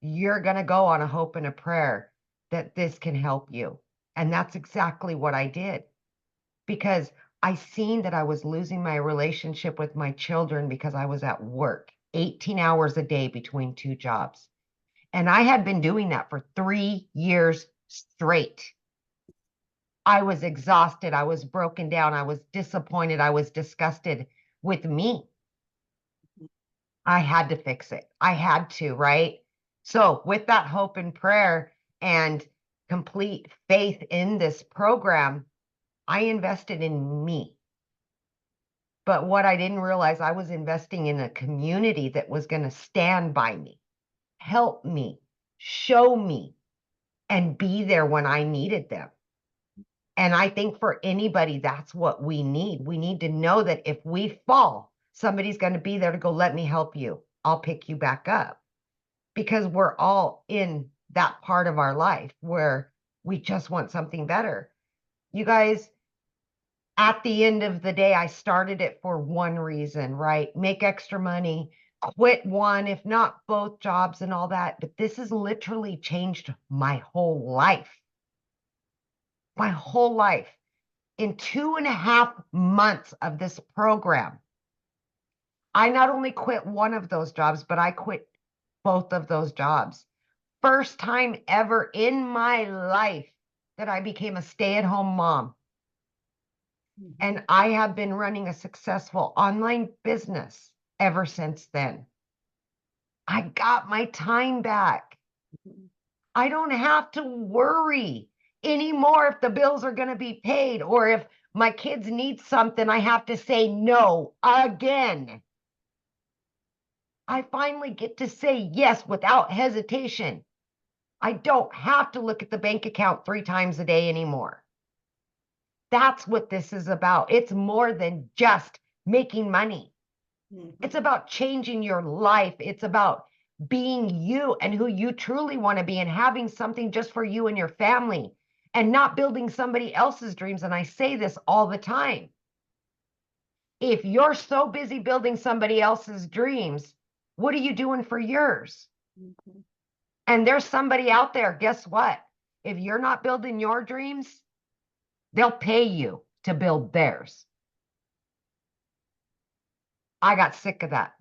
Speaker 5: you're going to go on a hope and a prayer that this can help you. And that's exactly what I did, because I seen that I was losing my relationship with my children because I was at work 18 hours a day between 2 jobs. And I had been doing that for 3 years straight. I was exhausted. I was broken down. I was disappointed. I was disgusted with me. I had to fix it. I had to, right? So with that hope and prayer and complete faith in this program, I invested in me. But what I didn't realize, I was investing in a community that was going to stand by me, help me, show me, and be there when I needed them. And I think for anybody, that's what we need. We need to know that if we fall, somebody's going to be there to go, "Let me help you. I'll pick you back up." Because we're all in that part of our life where we just want something better. You guys, at the end of the day, I started it for one reason, right? Make extra money, quit one, if not both jobs and all that. But this has literally changed my whole life. My whole life. In 2.5 months of this program, I not only quit one of those jobs, but I quit both of those jobs. First time ever in my life that I became a stay-at-home mom. And I have been running a successful online business ever since then. I got my time back. I don't have to worry anymore if the bills are going to be paid, or if my kids need something, I have to say no again. I finally get to say yes without hesitation. I don't have to look at the bank account 3 times a day anymore. That's what this is about. It's more than just making money. It's about changing your life. It's about being you and who you truly want to be and having something just for you and your family and not building somebody else's dreams. And I say this all the time. If you're so busy building somebody else's dreams, what are you doing for yours?
Speaker 1: Mhm.
Speaker 5: And there's somebody out there, guess what? If you're not building your dreams, they'll pay you to build theirs. I got sick of that.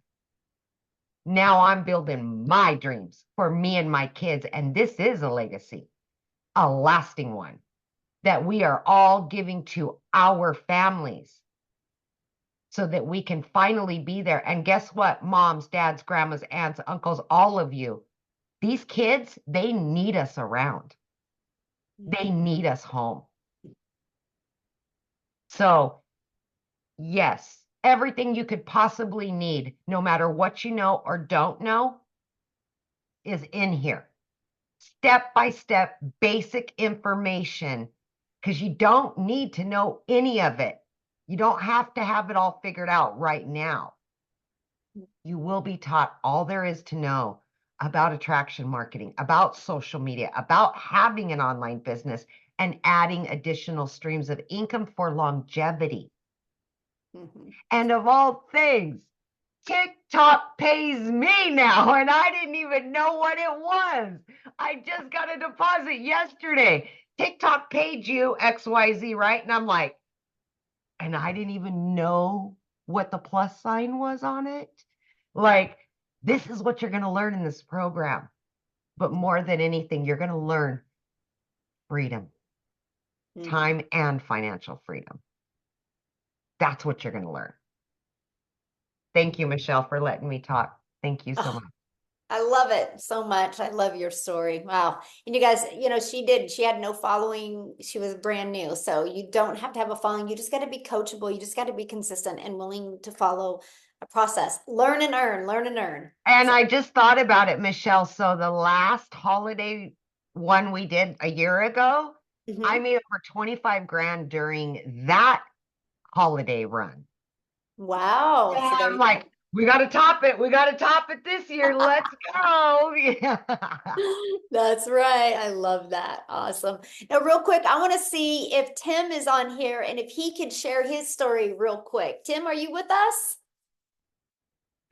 Speaker 5: Now I'm building my dreams for me and my kids. And this is a legacy, a lasting one that we are all giving to our families so that we can finally be there. And guess what? Moms, dads, grandmas, aunts, uncles, all of you, these kids, they need us around. They need us home. So, yes, everything you could possibly need, no matter what you know or don't know, is in here. Step by step, basic information, because you don't need to know any of it. You don't have to have it all figured out right now. You will be taught all there is to know about attraction marketing, about social media, about having an online business, and adding additional streams of income for longevity.
Speaker 1: Mhm.
Speaker 5: And of all things, TikTok pays me now, and I didn't even know what it was. I just got a deposit yesterday. TikTok paid you XYZ, right? And I'm like, and I didn't even know what the plus sign was on it. Like, this is what you're going to learn in this program. But more than anything, you're going to learn freedom,
Speaker 1: Mhm.
Speaker 5: time, and financial freedom. That's what you're going to learn. Thank you, Michelle, for letting me talk. Thank you so
Speaker 1: Oh,
Speaker 5: much.
Speaker 1: I love it so much. I love your story. Wow. And you guys, she had no following. She was brand new. So you don't have to have a following. You just got to be coachable. You just got to be consistent and willing to follow a process. Learn and earn, learn and earn.
Speaker 5: And
Speaker 1: So,
Speaker 5: I just thought about it, Michelle. So the last holiday one we did a year ago, I
Speaker 1: mhm.
Speaker 5: made over 25 grand during that holiday run.
Speaker 1: Wow.
Speaker 5: So
Speaker 1: So there
Speaker 5: I'm
Speaker 1: you
Speaker 5: like, we got to top it. We got to top it this year. Let's go. Yeah.
Speaker 1: That's right. I love that. Awesome. Now, real quick, I want to see if Tim is on here and if he could share his story real quick. Tim, are you with us?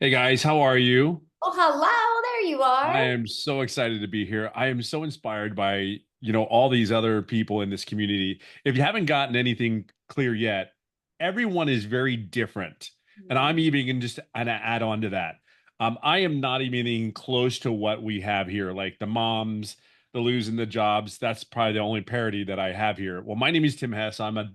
Speaker 6: Hey guys, how are you?
Speaker 1: Oh, hello. There you
Speaker 6: I
Speaker 1: are.
Speaker 6: am so excited to be here. I am so inspired by, all these other people in this community. If you haven't gotten anything clear yet, everyone is very different. And I'm even going just to add on to that. I am not even close to what we have here, like the moms, the losing the jobs. That's probably the only parity that I have here. Well, my name is Tim Hess. I'm a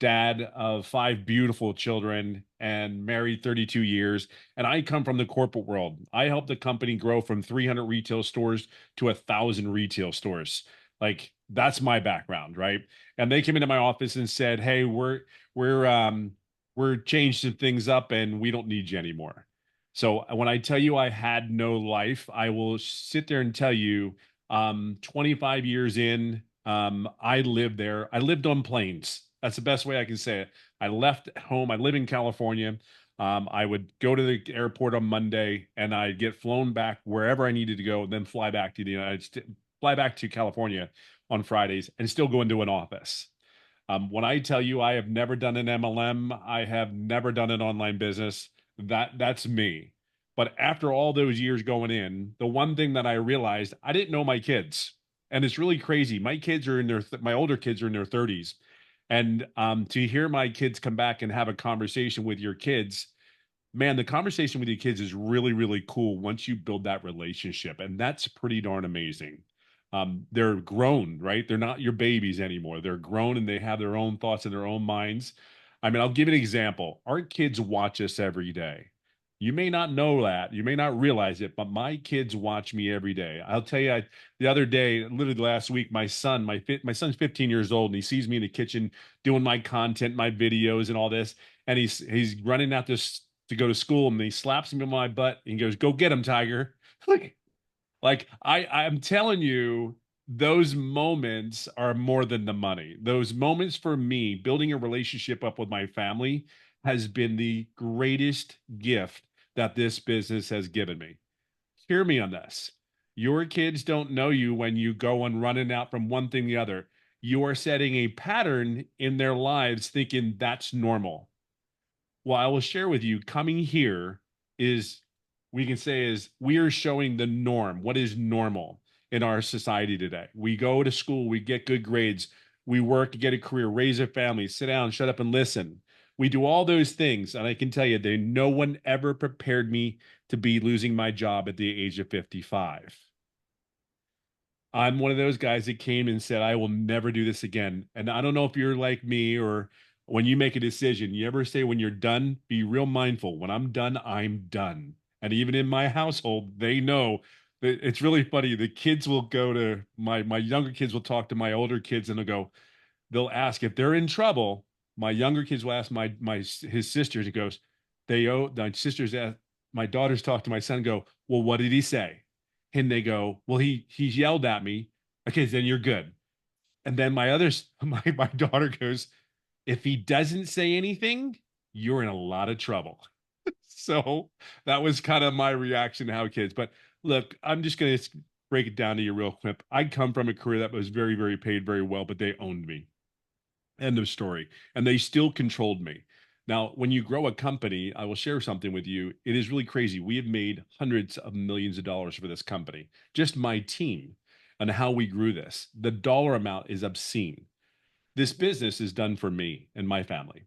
Speaker 6: dad of 5 beautiful children and married 32 years. And I come from the corporate world. I helped the company grow from 300 retail stores to 1,000 retail stores. Like that's my background, right? And they came into my office and said, "Hey, we're changing things up, and we don't need you anymore." So when I tell you I had no life, I will sit there and tell you, 25 years in, I lived there. I lived on planes. That's the best way I can say it. I left home. I live in California. I would go to the airport on Monday and I'd get flown back wherever I needed to go, and then fly back to the United States, fly back to California on Fridays and still go into an office. When I tell you I have never done an MLM, I have never done an online business, that's me. But after all those years going in, the one thing that I realized, I didn't know my kids. And it's really crazy. My kids are in my older kids are in their 30s. And to hear my kids come back and have a conversation with your kids, man, the conversation with your kids is really, really cool once you build that relationship. And that's pretty darn amazing. They're grown, right? They're not your babies anymore. They're grown and they have their own thoughts and their own minds. I mean, I'll give you an example. Our kids watch us every day. You may not know that, you may not realize it, but my kids watch me every day. I'll tell you, the other day, literally last week, my son's 15 years old, and he sees me in the kitchen doing my content, my videos, and all this, and he's running out this to go to school, and he slaps me on my butt and goes, "Go get him, Tiger!" Like I'm telling you, those moments are more than the money. Those moments for me, building a relationship up with my family has been the greatest gift that this business has given me. hear me on this. Your kids don't know you when you go and running out from one thing to the other. You are setting a pattern in their lives thinking that's normal. Well, I will share with you, coming here is, we can say, is we are showing the norm. What is normal in our society today? We go to school, we get good grades, we work to get a career, raise a family, sit down, shut up and listen. We do all those things. And I can tell you, no one ever prepared me to be losing my job at the age of 55. I'm one of those guys that came and said, I will never do this again. And I don't know if you're like me, or when you make a decision, you ever say when you're done, be real mindful. When I'm done, I'm done. And even in my household, they know that it's really funny. The kids will go to my younger kids will talk to my older kids and they'll ask if they're in trouble. My younger kids will ask his sisters. He goes, my sisters ask, my daughters talk to my son and go, well, what did he say? And they go, well, he yelled at me. Okay, then you're good. And then my daughter goes, if he doesn't say anything, you're in a lot of trouble. So that was kind of my reaction to how kids. But look, I'm just going to break it down to you real quick. I come from a career that was very, very paid very well, but they owned me. End of story. And they still controlled me. Now, when you grow a company, I will share something with you. It is really crazy. We have made hundreds of millions of dollars for this company, just my team, and how we grew this. The dollar amount is obscene. This business is done for me and my family.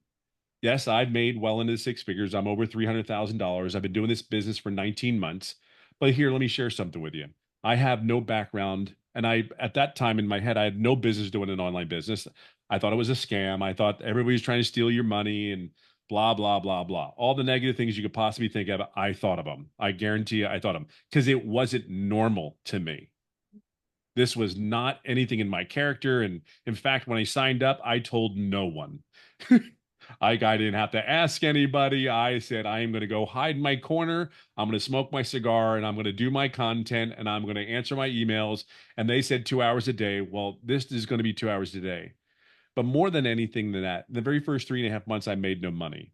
Speaker 6: Yes, I've made well into six figures. I'm over $300,000. I've been doing this business for 19 months. But here, let me share something with you. I have no background. And at that time in my head, I had no business doing an online business. I thought it was a scam. I thought everybody was trying to steal your money and blah, blah, blah, blah. All the negative things you could possibly think of, I thought of them. I guarantee you, I thought of them because it wasn't normal to me. This was not anything in my character. And in fact, when I signed up, I told no one. I didn't have to ask anybody. I said, I am going to go hide in my corner. I'm going to smoke my cigar and I'm going to do my content and I'm going to answer my emails. And they said 2 hours a day. Well, this is going to be 2 hours a day. But more than anything than that, the very first 3.5 months, I made no money.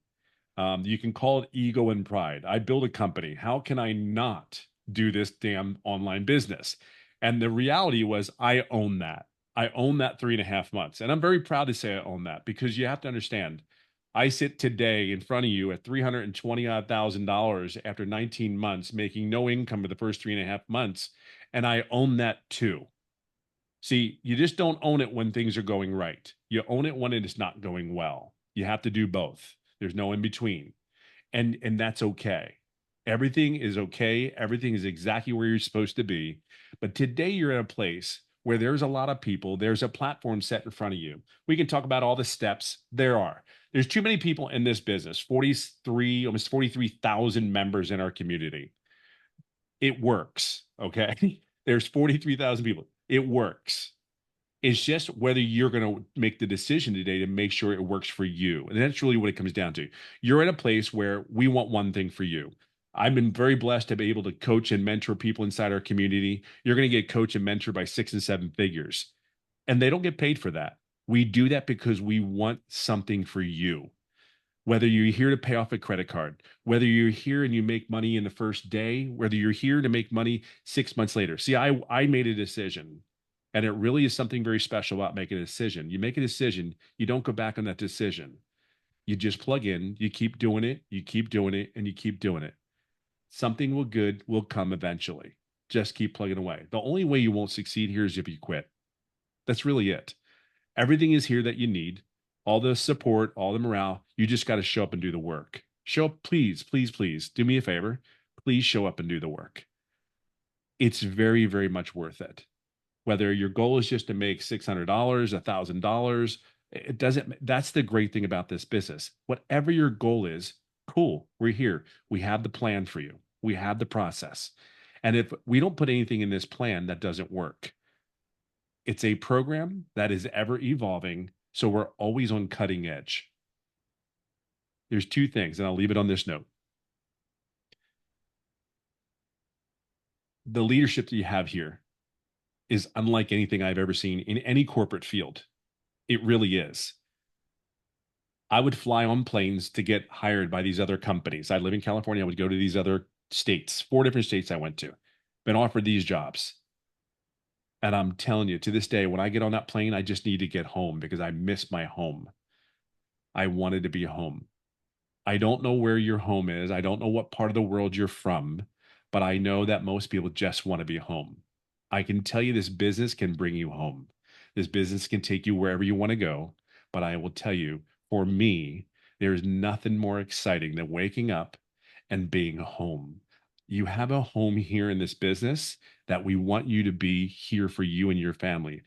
Speaker 6: You can call it ego and pride. I built a company. How can I not do this damn online business? And the reality was I own that. I own that 3.5 months. And I'm very proud to say I own that because you have to understand, I sit today in front of you at $320,000 after 19 months, making no income for the first 3.5 months. And I own that too. See, you just don't own it when things are going right. You own it when it is not going well. You have to do both. There's no in between. And that's okay. Everything is okay. Everything is exactly where you're supposed to be. But today you're in a place where there's a lot of people. There's a platform set in front of you. We can talk about all the steps there are. There's too many people in this business, almost 43,000 members in our community. It works, okay? There's 43,000 people. It works. It's just whether you're going to make the decision today to make sure it works for you. And that's really what it comes down to. You're in a place where we want one thing for you. I've been very blessed to be able to coach and mentor people inside our community. You're going to get coached and mentored by 6 and 7 figures. And they don't get paid for that. We do that because we want something for you. Whether you're here to pay off a credit card, whether you're here and you make money in the first day, whether you're here to make money 6 months later. See, I made a decision, and it really is something very special about making a decision. You make a decision, you don't go back on that decision. You just plug in, you keep doing it, you keep doing it, and you keep doing it. Something good will come eventually. Just keep plugging away. The only way you won't succeed here is if you quit. That's really it. Everything is here that you need. All the support, all the morale. You just got to show up and do the work. Show up, please, please, please. Do me a favor. Please show up and do the work. It's very, very much worth it. Whether your goal is just to make $600, $1,000, it doesn't. That's the great thing about this business. Whatever your goal is, cool. We're here. We have the plan for you. We have the process. And if we don't put anything in this plan, that doesn't work. It's a program that is ever evolving. So we're always on cutting edge. There's 2 things, and I'll leave it on this note. The leadership that you have here is unlike anything I've ever seen in any corporate field. It really is. I would fly on planes to get hired by these other companies. I live in California. I would go to these other states, 4 different states I went to. been offered these jobs. And I'm telling you, to this day, when I get on that plane, I just need to get home because I miss my home. I wanted to be home. I don't know where your home is. I don't know what part of the world you're from, but I know that most people just want to be home. I can tell you this business can bring you home. This business can take you wherever you want to go. But I will tell you, for me, there's nothing more exciting than waking up and being home. You have a home here in this business that we want you to be here for you and your family.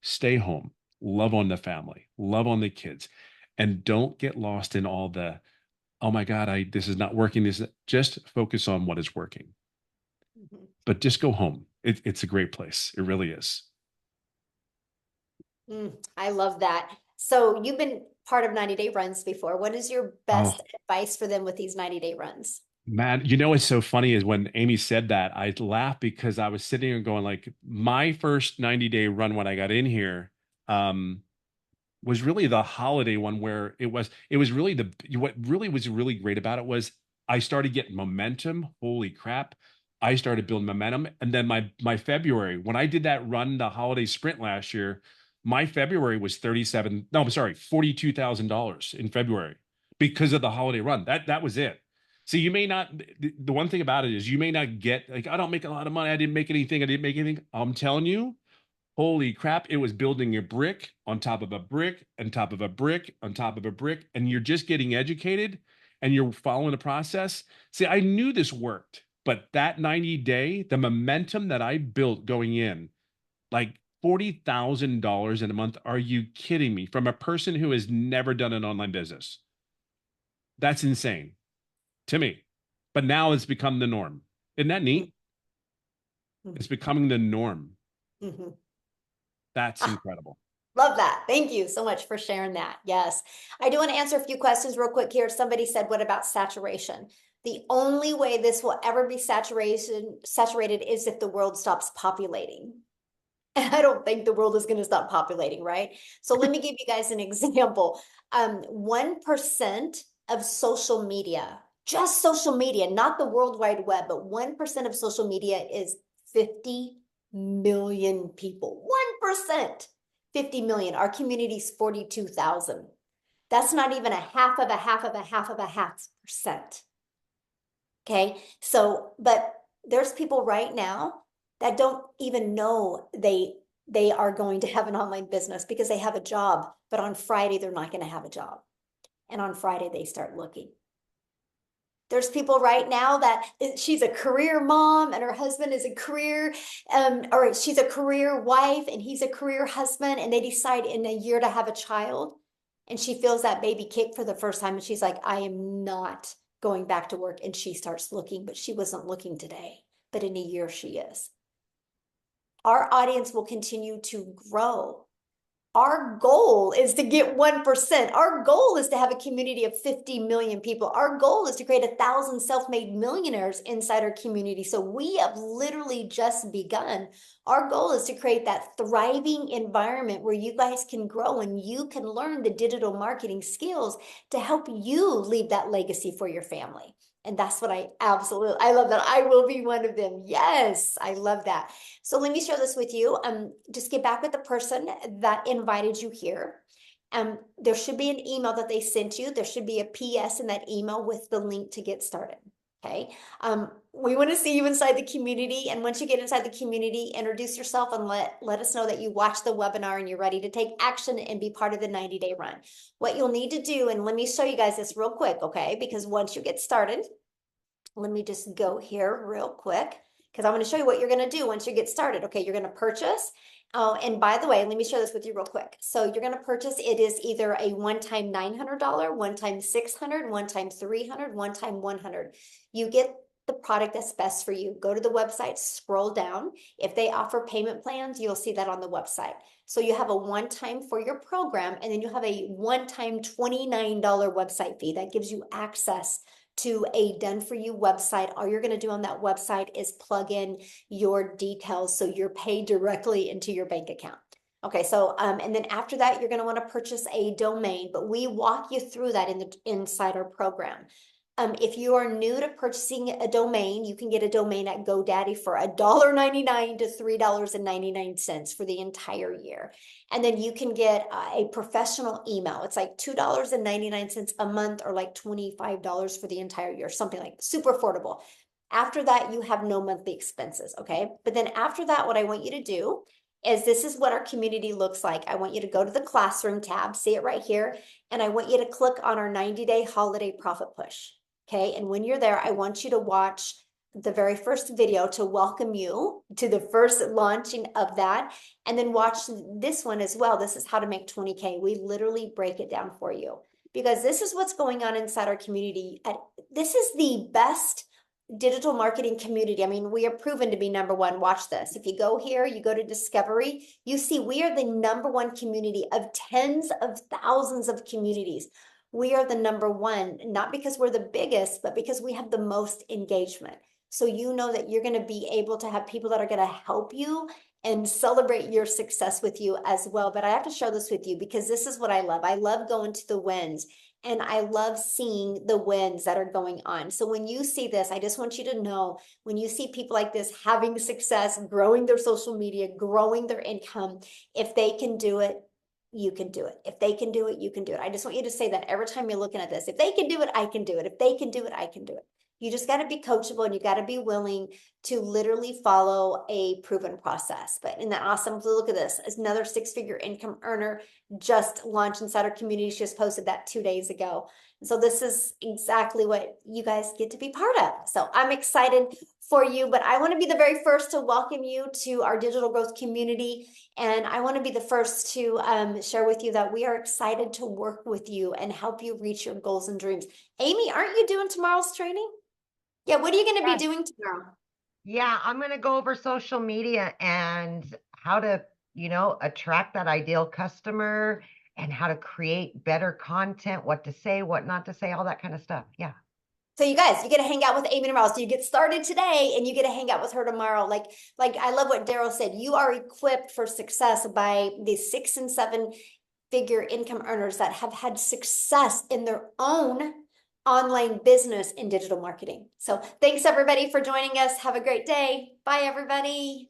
Speaker 6: Stay home, love on the family, love on the kids, and don't get lost in all the, oh my God, this is not working. Just focus on what is working.
Speaker 1: Mhm.
Speaker 6: But just go home. It's a great place. It really is.
Speaker 1: I love that. So you've been part of 90-day runs before. What is your best
Speaker 6: Oh,
Speaker 1: advice for them with these 90-day runs?
Speaker 6: man, you know what's so funny is when Amy said that, I laughed because I was sitting and going like, my first 90-day run when I got in here, was really the holiday one where it was really what really was really great about it was I started getting momentum. Holy crap. I started building momentum. And then my February, when I did that run, the holiday sprint last year, my February was $42,000 in February because of the holiday run. That was it. So you may not, the one thing about it is you may not get like, I don't make a lot of money. I didn't make anything. I'm telling you, holy crap, it was building a brick on top of a brick on top of a brick on top of a brick, and you're just getting educated and you're following the process. See, I knew this worked, but that 90-day, the momentum that I built going in, like $40,000 in a month. Are you kidding me? From a person who has never done an online business. That's insane to me. But now it's become the norm. Isn't that neat?
Speaker 1: Mhm.
Speaker 6: It's becoming the norm.
Speaker 1: Mhm.
Speaker 6: That's
Speaker 1: Ah,
Speaker 6: incredible.
Speaker 1: love that. Thank you so much for sharing that. Yes. I do want to answer a few questions real quick here. Somebody said, what about saturation? The only way this will ever be saturated is if the world stops populating. And I don't think the world is going to stop populating, right? So let me give you guys an example. 1% of social media, just social media, not the World Wide Web, but 1% of social media is 50 million people. 1%, 50 million. Our community's 42,000. That's not even a half of a half of a half of a half percent. Okay. So, but there's people right now that don't even know they are going to have an online business because they have a job, but on Friday they're not going to have a job. And on Friday they start looking. There's people right now that she's a career mom and her husband is a career, or she's a career wife and he's a career husband, and they decide in a year to have a child. And she feels that baby kick for the first time. And she's like, I am not going back to work. And she starts looking, but she wasn't looking today, but in a year she is. Our audience will continue to grow. Our goal is to get 1%. Our goal is to have a community of 50 million people. Our goal is to create 1,000 self-made millionaires inside our community. So we have literally just begun. Our goal is to create that thriving environment where you guys can grow and you can learn the digital marketing skills to help you leave that legacy for your family. And that's what I love that. I will be one of them. Yes, I love that. So let me share this with you. Just get back with the person that invited you here. There should be an email that they sent you. There should be a PS in that email with the link to get started. Okay. We want to see you inside the community. And once you get inside the community, introduce yourself and let us know that you watched the webinar and you're ready to take action and be part of the 90-day run. What you'll need to do, and let me show you guys this real quick, okay? Because once you get started, let me just go here real quick because I'm going to show you what you're going to do once you get started. Okay, you're going to purchase. Oh, and by the way, let me share this with you real quick. So you're going to purchase, it is either a one-time $900, one-time $600, one-time $300, one-time $100. You get the product that's best for you. Go to the website, scroll down. If they offer payment plans, you'll see that on the website. So you have a one-time for your program, and then you have a one-time $29 website fee that gives you access to a done-for-you website. All you're going to do on that website is plug in your details so you're paid directly into your bank account. Okay, so and then after that, you're going to want to purchase a domain, but we walk you through that inside our program. If you are new to purchasing a domain, you can get a domain at GoDaddy for $1.99 to $3.99 for the entire year. And then you can get a professional email. It's like $2.99 a month or like $25 for the entire year, something like super affordable. After that, you have no monthly expenses, okay? But then after that, what I want you to do is this is what our community looks like. I want you to go to the classroom tab, see it right here, and I want you to click on our 90-day holiday profit push. Okay, and when you're there, I want you to watch the very first video to welcome you to the first launching of that. And then watch this one as well. This is how to make 20K. We literally break it down for you because this is what's going on inside our community. This is the best digital marketing community. I mean, we are proven to be number one. Watch this. If you go here, you go to Discovery, you see we are the number one community of tens of thousands of communities. We are the number one, not because we're the biggest, but because we have the most engagement. So you know that you're going to be able to have people that are going to help you and celebrate your success with you as well. But I have to share this with you because this is what I love. I love going to the wins and I love seeing the wins that are going on. So when you see this, I just want you to know, when you see people like this having success, growing their social media, growing their income, if they can do it, you can do it. If they can do it, you can do it. I just want you to say that every time you're looking at this. If they can do it, I can do it. If they can do it, I can do it. You just got to be coachable and you got to be willing to literally follow a proven process. But isn't that awesome? Look at this. It's another six-figure income earner just launched inside our community. She just posted that 2 days ago. So this is exactly what you guys get to be part of. So I'm excited for you, but I want to be the very first to welcome you to our digital growth community. And I want to be the first to share with you that we are excited to work with you and help you reach your goals and dreams. Amy, aren't you doing tomorrow's training? Yeah, what are you going to be doing tomorrow?
Speaker 5: Yeah, I'm going to go over social media and how to, attract that ideal customer and how to create better content, what to say, what not to say, all that kind of stuff. Yeah.
Speaker 1: So you guys, you get to hang out with Amy tomorrow. So you get started today and you get to hang out with her tomorrow. Like I love what Daryl said. You are equipped for success by the 6 and 7 figure income earners that have had success in their own online business in digital marketing. So thanks everybody for joining us. Have a great day. Bye everybody.